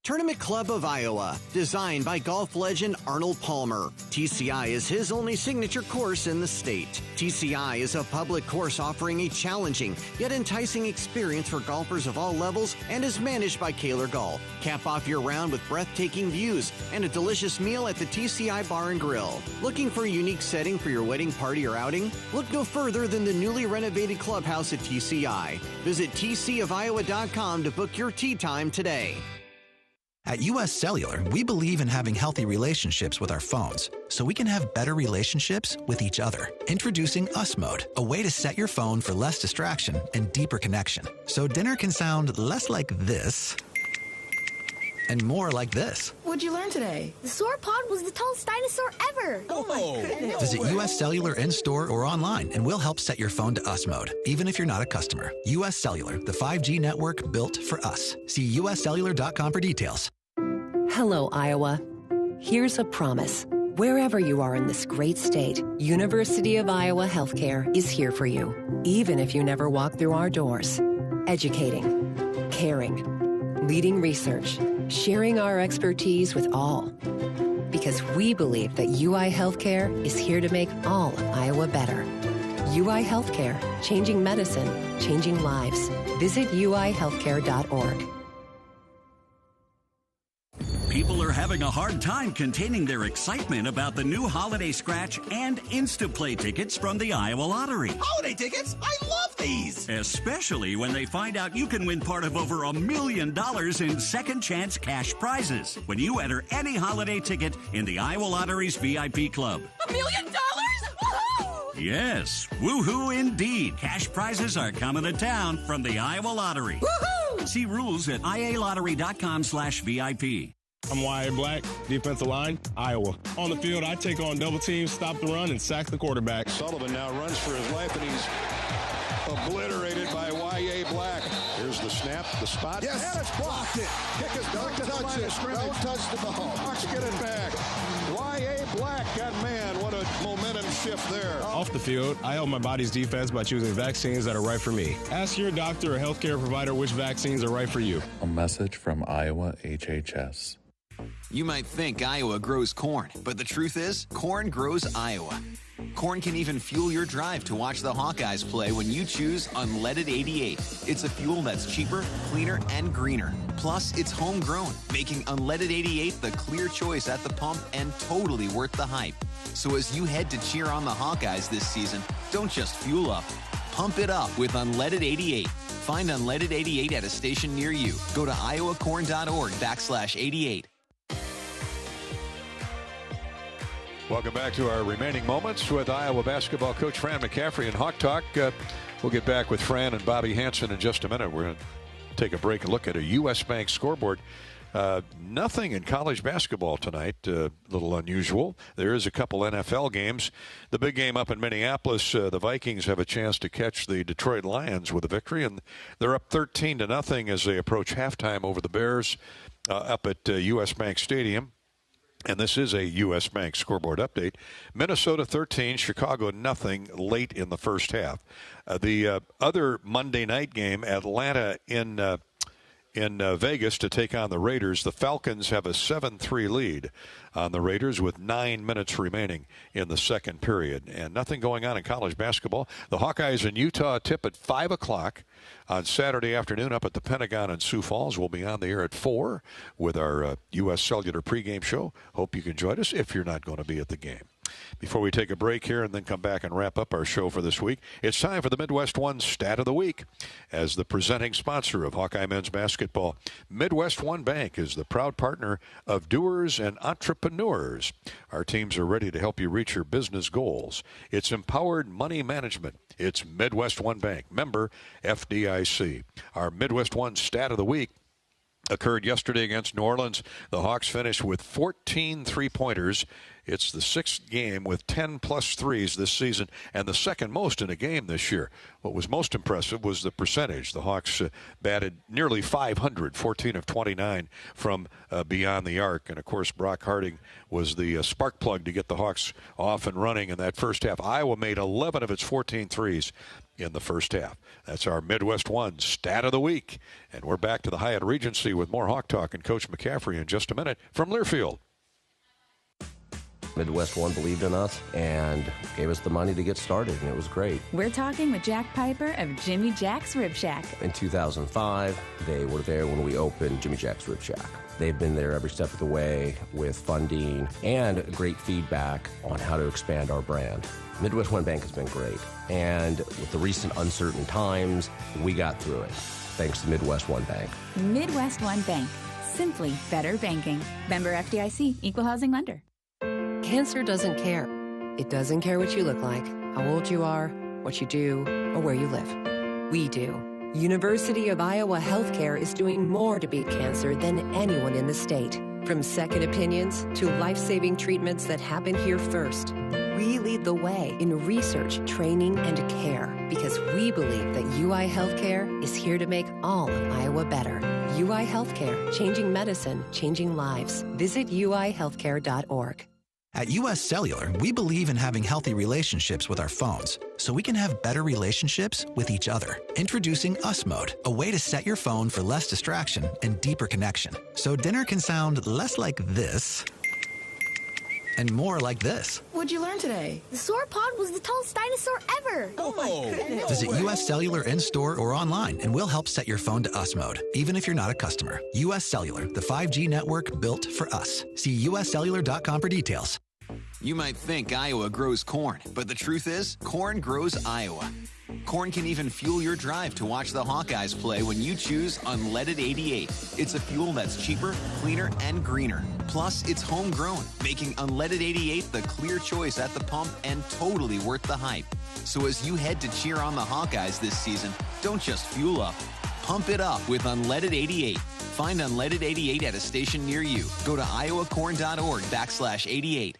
Speaker 9: Tournament Club of Iowa, designed by golf legend Arnold Palmer. TCI is his only signature course in the state. TCI is a public course offering a challenging yet enticing experience for golfers of all levels and is managed by Kaler Golf. Cap off your round with breathtaking views and a delicious meal at the TCI Bar and Grill. Looking for a unique setting for your wedding party or outing? Look no further than the newly renovated clubhouse at TCI. Visit tcofiowa.com to book your tee time today.
Speaker 15: At U.S. Cellular, we believe in having healthy relationships with our phones so we can have better relationships with each other. Introducing Us Mode, a way to set your phone for less distraction and deeper connection. So dinner can sound less like this and more like this.
Speaker 16: What'd you learn today? The sauropod was the tallest dinosaur ever.
Speaker 15: Oh my goodness. Visit U.S. Cellular in-store or online and we'll help set your phone to Us Mode, even if you're not a customer. U.S. Cellular, the 5G network built for us. See uscellular.com for details.
Speaker 12: Hello, Iowa. Here's a promise. Wherever you are in this great state, University of Iowa Healthcare is here for you, even if you never walk through our doors. Educating, caring, leading research, sharing our expertise with all. Because we believe that UI Healthcare is here to make all of Iowa better. UI Healthcare, changing medicine, changing lives. Visit uihealthcare.org.
Speaker 4: People are having a hard time containing their excitement about the new Holiday Scratch and Instaplay tickets from the Iowa Lottery.
Speaker 5: Holiday tickets? I love these!
Speaker 4: Especially when they find out you can win part of over $1 million in second chance cash prizes when you enter any holiday ticket in the Iowa Lottery's VIP club.
Speaker 5: $1 million? Woohoo!
Speaker 4: Yes, woohoo indeed. Cash prizes are coming to town from the Iowa Lottery.
Speaker 5: Woohoo!
Speaker 4: See rules at ialottery.com/VIP.
Speaker 8: I'm Y.A. Black, defensive line, Iowa. On the field, I take on double teams, stop the run, and sack the quarterback.
Speaker 2: Sullivan now runs for his life, and he's obliterated by Y.A. Black. Here's the snap, the spot.
Speaker 5: Yes, and it's blocked it. Kick is back to the line of scrimmage. Don't touch the ball.
Speaker 2: Hawks get it back. Y.A. Black, that man, what a momentum shift there.
Speaker 8: Off the field, I help my body's defense by choosing vaccines that are right for me. Ask your doctor or healthcare provider which vaccines are right for you.
Speaker 13: A message from Iowa HHS.
Speaker 11: You might think Iowa grows corn, but the truth is, corn grows Iowa. Corn can even fuel your drive to watch the Hawkeyes play when you choose Unleaded 88. It's a fuel that's cheaper, cleaner, and greener. Plus, it's homegrown, making Unleaded 88 the clear choice at the pump and totally worth the hype. So as you head to cheer on the Hawkeyes this season, don't just fuel up. Pump it up with Unleaded 88. Find Unleaded 88 at a station near you. Go to iowacorn.org/88.
Speaker 2: Welcome back to our remaining moments with Iowa basketball coach Fran McCaffrey and Hawk Talk. We'll get back with Fran and Bobby Hansen in just a minute. We're going to take a break and look at a U.S. Bank scoreboard. Nothing in college basketball tonight, a little unusual. There is a couple NFL games. The big game up in Minneapolis, the Vikings have a chance to catch the Detroit Lions with a victory, and they're up 13-0 as they approach halftime over the Bears up at U.S. Bank Stadium. And this is a U.S. Bank scoreboard update. Minnesota 13, Chicago 0 late in the first half. The other Monday night game, Atlanta in Vegas to take on the Raiders. The Falcons have a 7-3 lead on the Raiders with 9 minutes remaining in the second period. And nothing going on in college basketball. The Hawkeyes in Utah tip at 5 o'clock on Saturday afternoon up at the Pentagon in Sioux Falls. We'll be on the air at 4 with our U.S. Cellular pregame show. Hope you can join us if you're not going to be at the game. Before we take a break here and then come back and wrap up our show for this week, it's time for the Midwest One Stat of the Week. As the presenting sponsor of Hawkeye men's basketball, Midwest One Bank is the proud partner of doers and entrepreneurs. Our teams are ready to help you reach your business goals. It's empowered money management. It's Midwest One Bank, member FDIC. Our Midwest One Stat of the Week occurred yesterday against New Orleans. The Hawks finished with 14 three-pointers. It's the 6th game with 10-plus threes this season and the second most in a game this year. What was most impressive was the percentage. The Hawks batted nearly 500, 14 of 29 from beyond the arc. And, of course, Brock Harding was the spark plug to get the Hawks off and running in that first half. Iowa made 11 of its 14 threes in the first half. That's our Midwest One Stat of the Week. And we're back to the Hyatt Regency with more Hawk Talk and Coach McCaffrey in just a minute from Learfield.
Speaker 21: Midwest One believed in us and gave us the money to get started, and it was great.
Speaker 22: We're talking with Jack Piper of Jimmy Jack's Rib Shack.
Speaker 21: In 2005, they were there when we opened Jimmy Jack's Rib Shack. They've been there every step of the way with funding and great feedback on how to expand our brand. Midwest One Bank has been great, and with the recent uncertain times, we got through it, thanks to Midwest One Bank.
Speaker 22: Midwest One Bank. Simply better banking. Member FDIC, Equal Housing Lender.
Speaker 12: Cancer doesn't care. It doesn't care what you look like, how old you are, what you do, or where you live. We do. University of Iowa Healthcare is doing more to beat cancer than anyone in the state. From second opinions to life-saving treatments that happen here first. We lead the way in research, training, and care because we believe that UI Healthcare is here to make all of Iowa better. UI Healthcare, changing medicine, changing lives. Visit uihealthcare.org.
Speaker 15: At US Cellular, we believe in having healthy relationships with our phones so we can have better relationships with each other. Introducing Us Mode, a way to set your phone for less distraction and deeper connection. So dinner can sound less like this and more like this.
Speaker 16: What'd you learn today? The sauropod was the tallest dinosaur ever.
Speaker 15: Oh my goodness. Visit US Cellular in-store or online and we'll help set your phone to Us Mode, even if you're not a customer. US Cellular, the 5G network built for us. See uscellular.com for details.
Speaker 11: You might think Iowa grows corn, but the truth is, corn grows Iowa. Corn can even fuel your drive to watch the Hawkeyes play when you choose Unleaded 88. It's a fuel that's cheaper, cleaner, and greener. Plus, it's homegrown, making Unleaded 88 the clear choice at the pump and totally worth the hype. So as you head to cheer on the Hawkeyes this season, don't just fuel up. Pump it up with Unleaded 88. Find Unleaded 88 at a station near you. Go to iowacorn.org/88.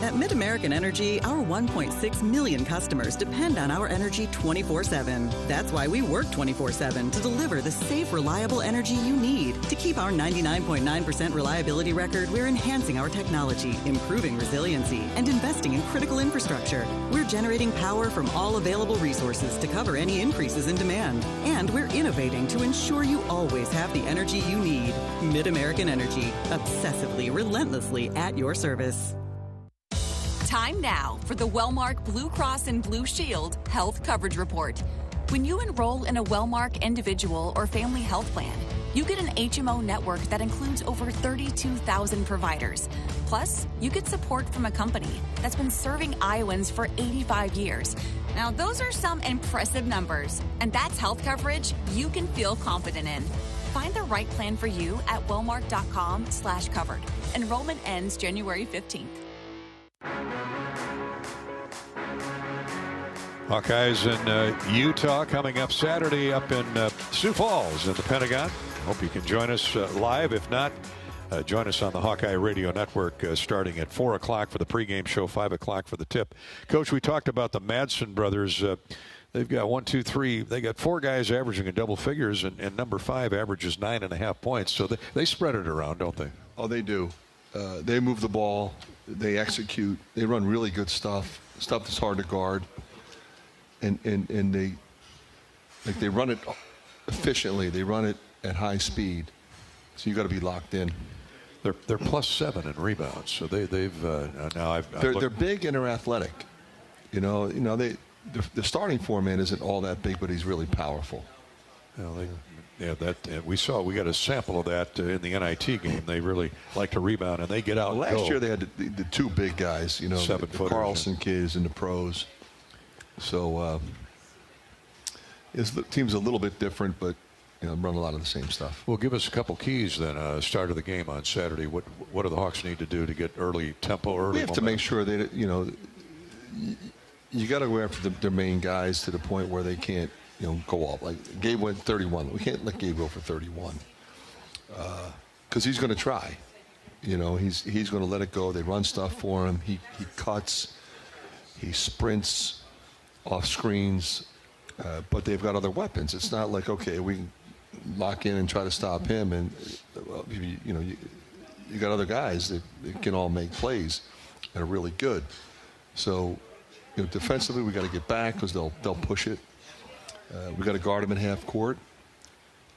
Speaker 1: At MidAmerican Energy, our 1.6 million customers depend on our energy 24/7. That's why we work 24/7 to deliver the safe, reliable energy you need. To keep our 99.9% reliability record, we're enhancing our technology, improving resiliency, and investing in critical infrastructure. We're generating power from all available resources to cover any increases in demand. And we're innovating to ensure you always have the energy you need. MidAmerican Energy, obsessively, relentlessly at your service.
Speaker 10: Time now for the Wellmark Blue Cross and Blue Shield Health Coverage Report. When you enroll in a Wellmark individual or family health plan, you get an HMO network that includes over 32,000 providers. Plus, you get support from a company that's been serving Iowans for 85 years. Now, those are some impressive numbers, and that's health coverage you can feel confident in. Find the right plan for you at wellmark.com/covered. Enrollment ends January 15th.
Speaker 2: Hawkeyes in Utah coming up Saturday up in Sioux Falls in the Pentagon. Hope you can join us live. If not, join us on the Hawkeye Radio Network starting at 4 o'clock for the pregame show, 5 o'clock for the tip. Coach, we talked about the Madsen brothers. They've got 1, 2, 3. They got 4 guys averaging in double figures, and number 5 averages 9.5 points. So they spread it around, don't they?
Speaker 19: Oh, they do. They move the ball. They execute. They run really good stuff that's hard to guard. And they run it efficiently. They run it at high speed. So you got to be locked in.
Speaker 2: They're +7 in rebounds. So they're
Speaker 19: big and they're athletic. The starting four man isn't all that big, but he's really powerful.
Speaker 2: Well, Yeah, we got a sample of that in the NIT game. They really like to rebound, and they get out.
Speaker 19: Last year they had the two big guys, the Carlson kids in the pros. So the team's a little bit different, but run a lot of the same stuff.
Speaker 2: Well, give us a couple keys then. Start of the game on Saturday. What do the Hawks need to do to get early tempo?
Speaker 19: We have to make sure that you got to go after their main guys to the point where they can't. Go off. Like Gabe went 31. We can't let Gabe go for 31 because he's going to try. He's going to let it go. They run stuff for him. He cuts. He sprints off screens, but they've got other weapons. It's not like, okay, we can lock in and try to stop him, and you got other guys that can all make plays that are really good. So defensively, we got to get back because they'll push it. We got to guard them in half court,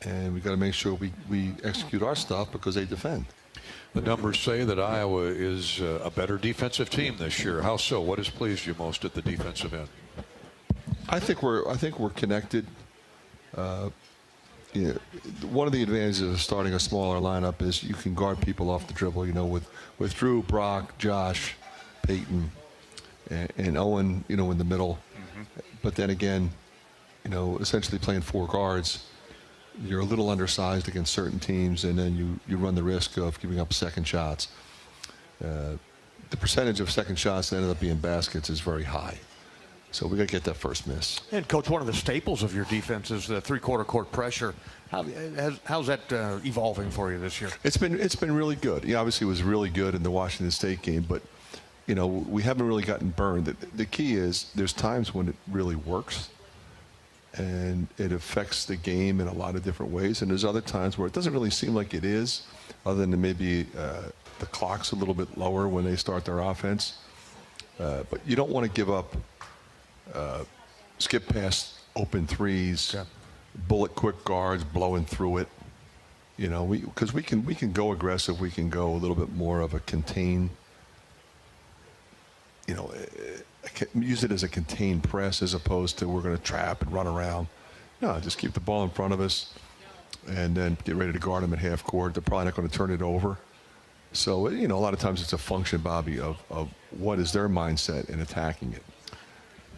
Speaker 19: and we got to make sure we execute our stuff because they defend.
Speaker 2: The numbers say that Iowa is a better defensive team this year. How so? What has pleased you most at the defensive end?
Speaker 19: I think we're connected. One of the advantages of starting a smaller lineup is you can guard people off the dribble. With Drew, Brock, Josh, Peyton, and Owen. In the middle. Mm-hmm. But then again. Essentially playing four guards, you're a little undersized against certain teams, and then you run the risk of giving up second shots. The percentage of second shots that ended up being baskets is very high. So we got to get that first miss.
Speaker 3: And, Coach, one of the staples of your defense is the three-quarter court pressure. How's that evolving for you this year?
Speaker 19: It's been really good. Obviously it was really good in the Washington State game, but we haven't really gotten burned. The key is there's times when it really works. And it affects the game in a lot of different ways. And there's other times where it doesn't really seem like it is, other than maybe the clock's a little bit lower when they start their offense. But you don't want to give up skip past open threes, bullet quick guards blowing through it. Because we can go aggressive. We can go a little bit more of a contain. Use it as a contained press as opposed to we're going to trap and run around. No, just keep the ball in front of us and then get ready to guard them at half court. They're probably not going to turn it over. So, a lot of times it's a function, Bobby, of what is their mindset in attacking it.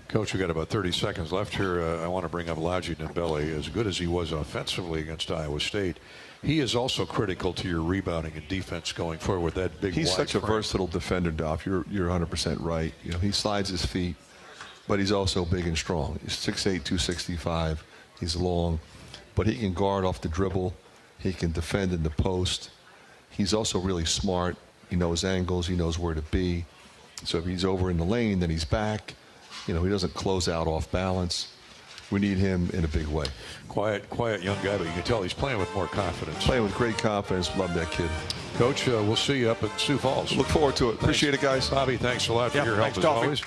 Speaker 2: Coach, we've got about 30 seconds left here. I want to bring up Laji Nembele. As good as he was offensively against Iowa State, he is also critical to your rebounding and defense going forward. That big.
Speaker 19: He's such a
Speaker 2: frame.
Speaker 19: Versatile defender, Dolph. You're 100% right. He slides his feet, but he's also big and strong. He's 6'8", 265. He's long, but he can guard off the dribble. He can defend in the post. He's also really smart. He knows angles. He knows where to be. So if he's over in the lane, then he's back. He doesn't close out off balance. We need him in a big way.
Speaker 2: Quiet young guy, but you can tell he's playing with more confidence.
Speaker 19: Playing with great confidence. Love that kid.
Speaker 2: Coach, we'll see you up in Sioux Falls.
Speaker 19: Look forward to it. Thanks. Appreciate it, guys.
Speaker 2: Bobby, thanks a lot for your help as always.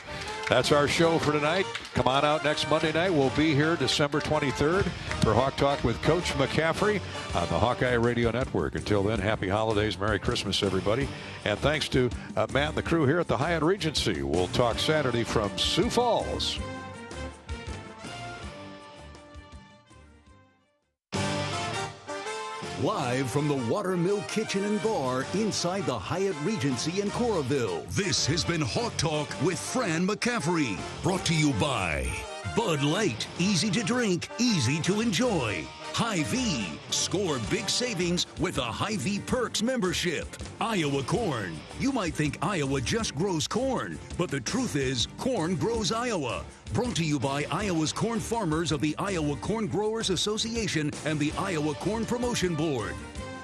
Speaker 2: That's our show for tonight. Come on out next Monday night. We'll be here December 23rd for Hawk Talk with Coach McCaffrey on the Hawkeye Radio Network. Until then, happy holidays, Merry Christmas, everybody. And thanks to Matt and the crew here at the Hyatt Regency. We'll talk Saturday from Sioux Falls.
Speaker 6: Live from the Watermill Kitchen and Bar inside the Hyatt Regency in Coralville. This has been Hawk Talk with Fran McCaffrey. Brought to you by Bud Light. Easy to drink, easy to enjoy. Hy-Vee. Score big savings with a Hy-Vee Perks membership. Iowa Corn. You might think Iowa just grows corn, but the truth is corn grows Iowa. Brought to you by Iowa's corn farmers of the Iowa Corn Growers Association and the Iowa Corn Promotion Board.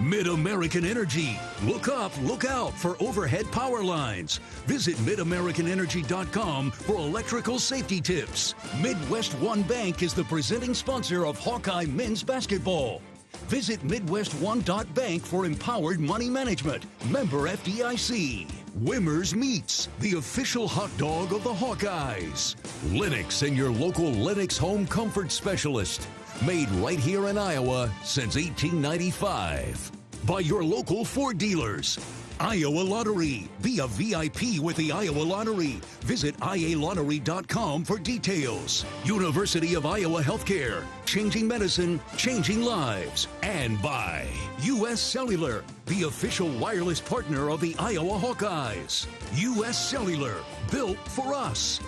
Speaker 6: Mid-American Energy. Look up, look out for overhead power lines. Visit MidAmericanEnergy.com for electrical safety tips. Midwest One Bank is the presenting sponsor of Hawkeye men's basketball. Visit MidwestOne.bank for empowered money management. Member FDIC. Wimmer's Meats, the official hot dog of the Hawkeyes. Lennox and your local Lennox home comfort specialist. Made right here in Iowa since 1895. by your local Ford dealers. Iowa Lottery. Be a VIP with the Iowa Lottery. Visit ialottery.com for details. University of Iowa Healthcare. Changing medicine, changing lives. And by U.S. Cellular, the official wireless partner of the Iowa Hawkeyes. U.S. Cellular, built for us.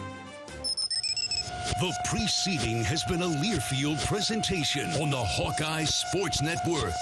Speaker 6: The preceding has been a Learfield presentation on the Hawkeye Sports Network.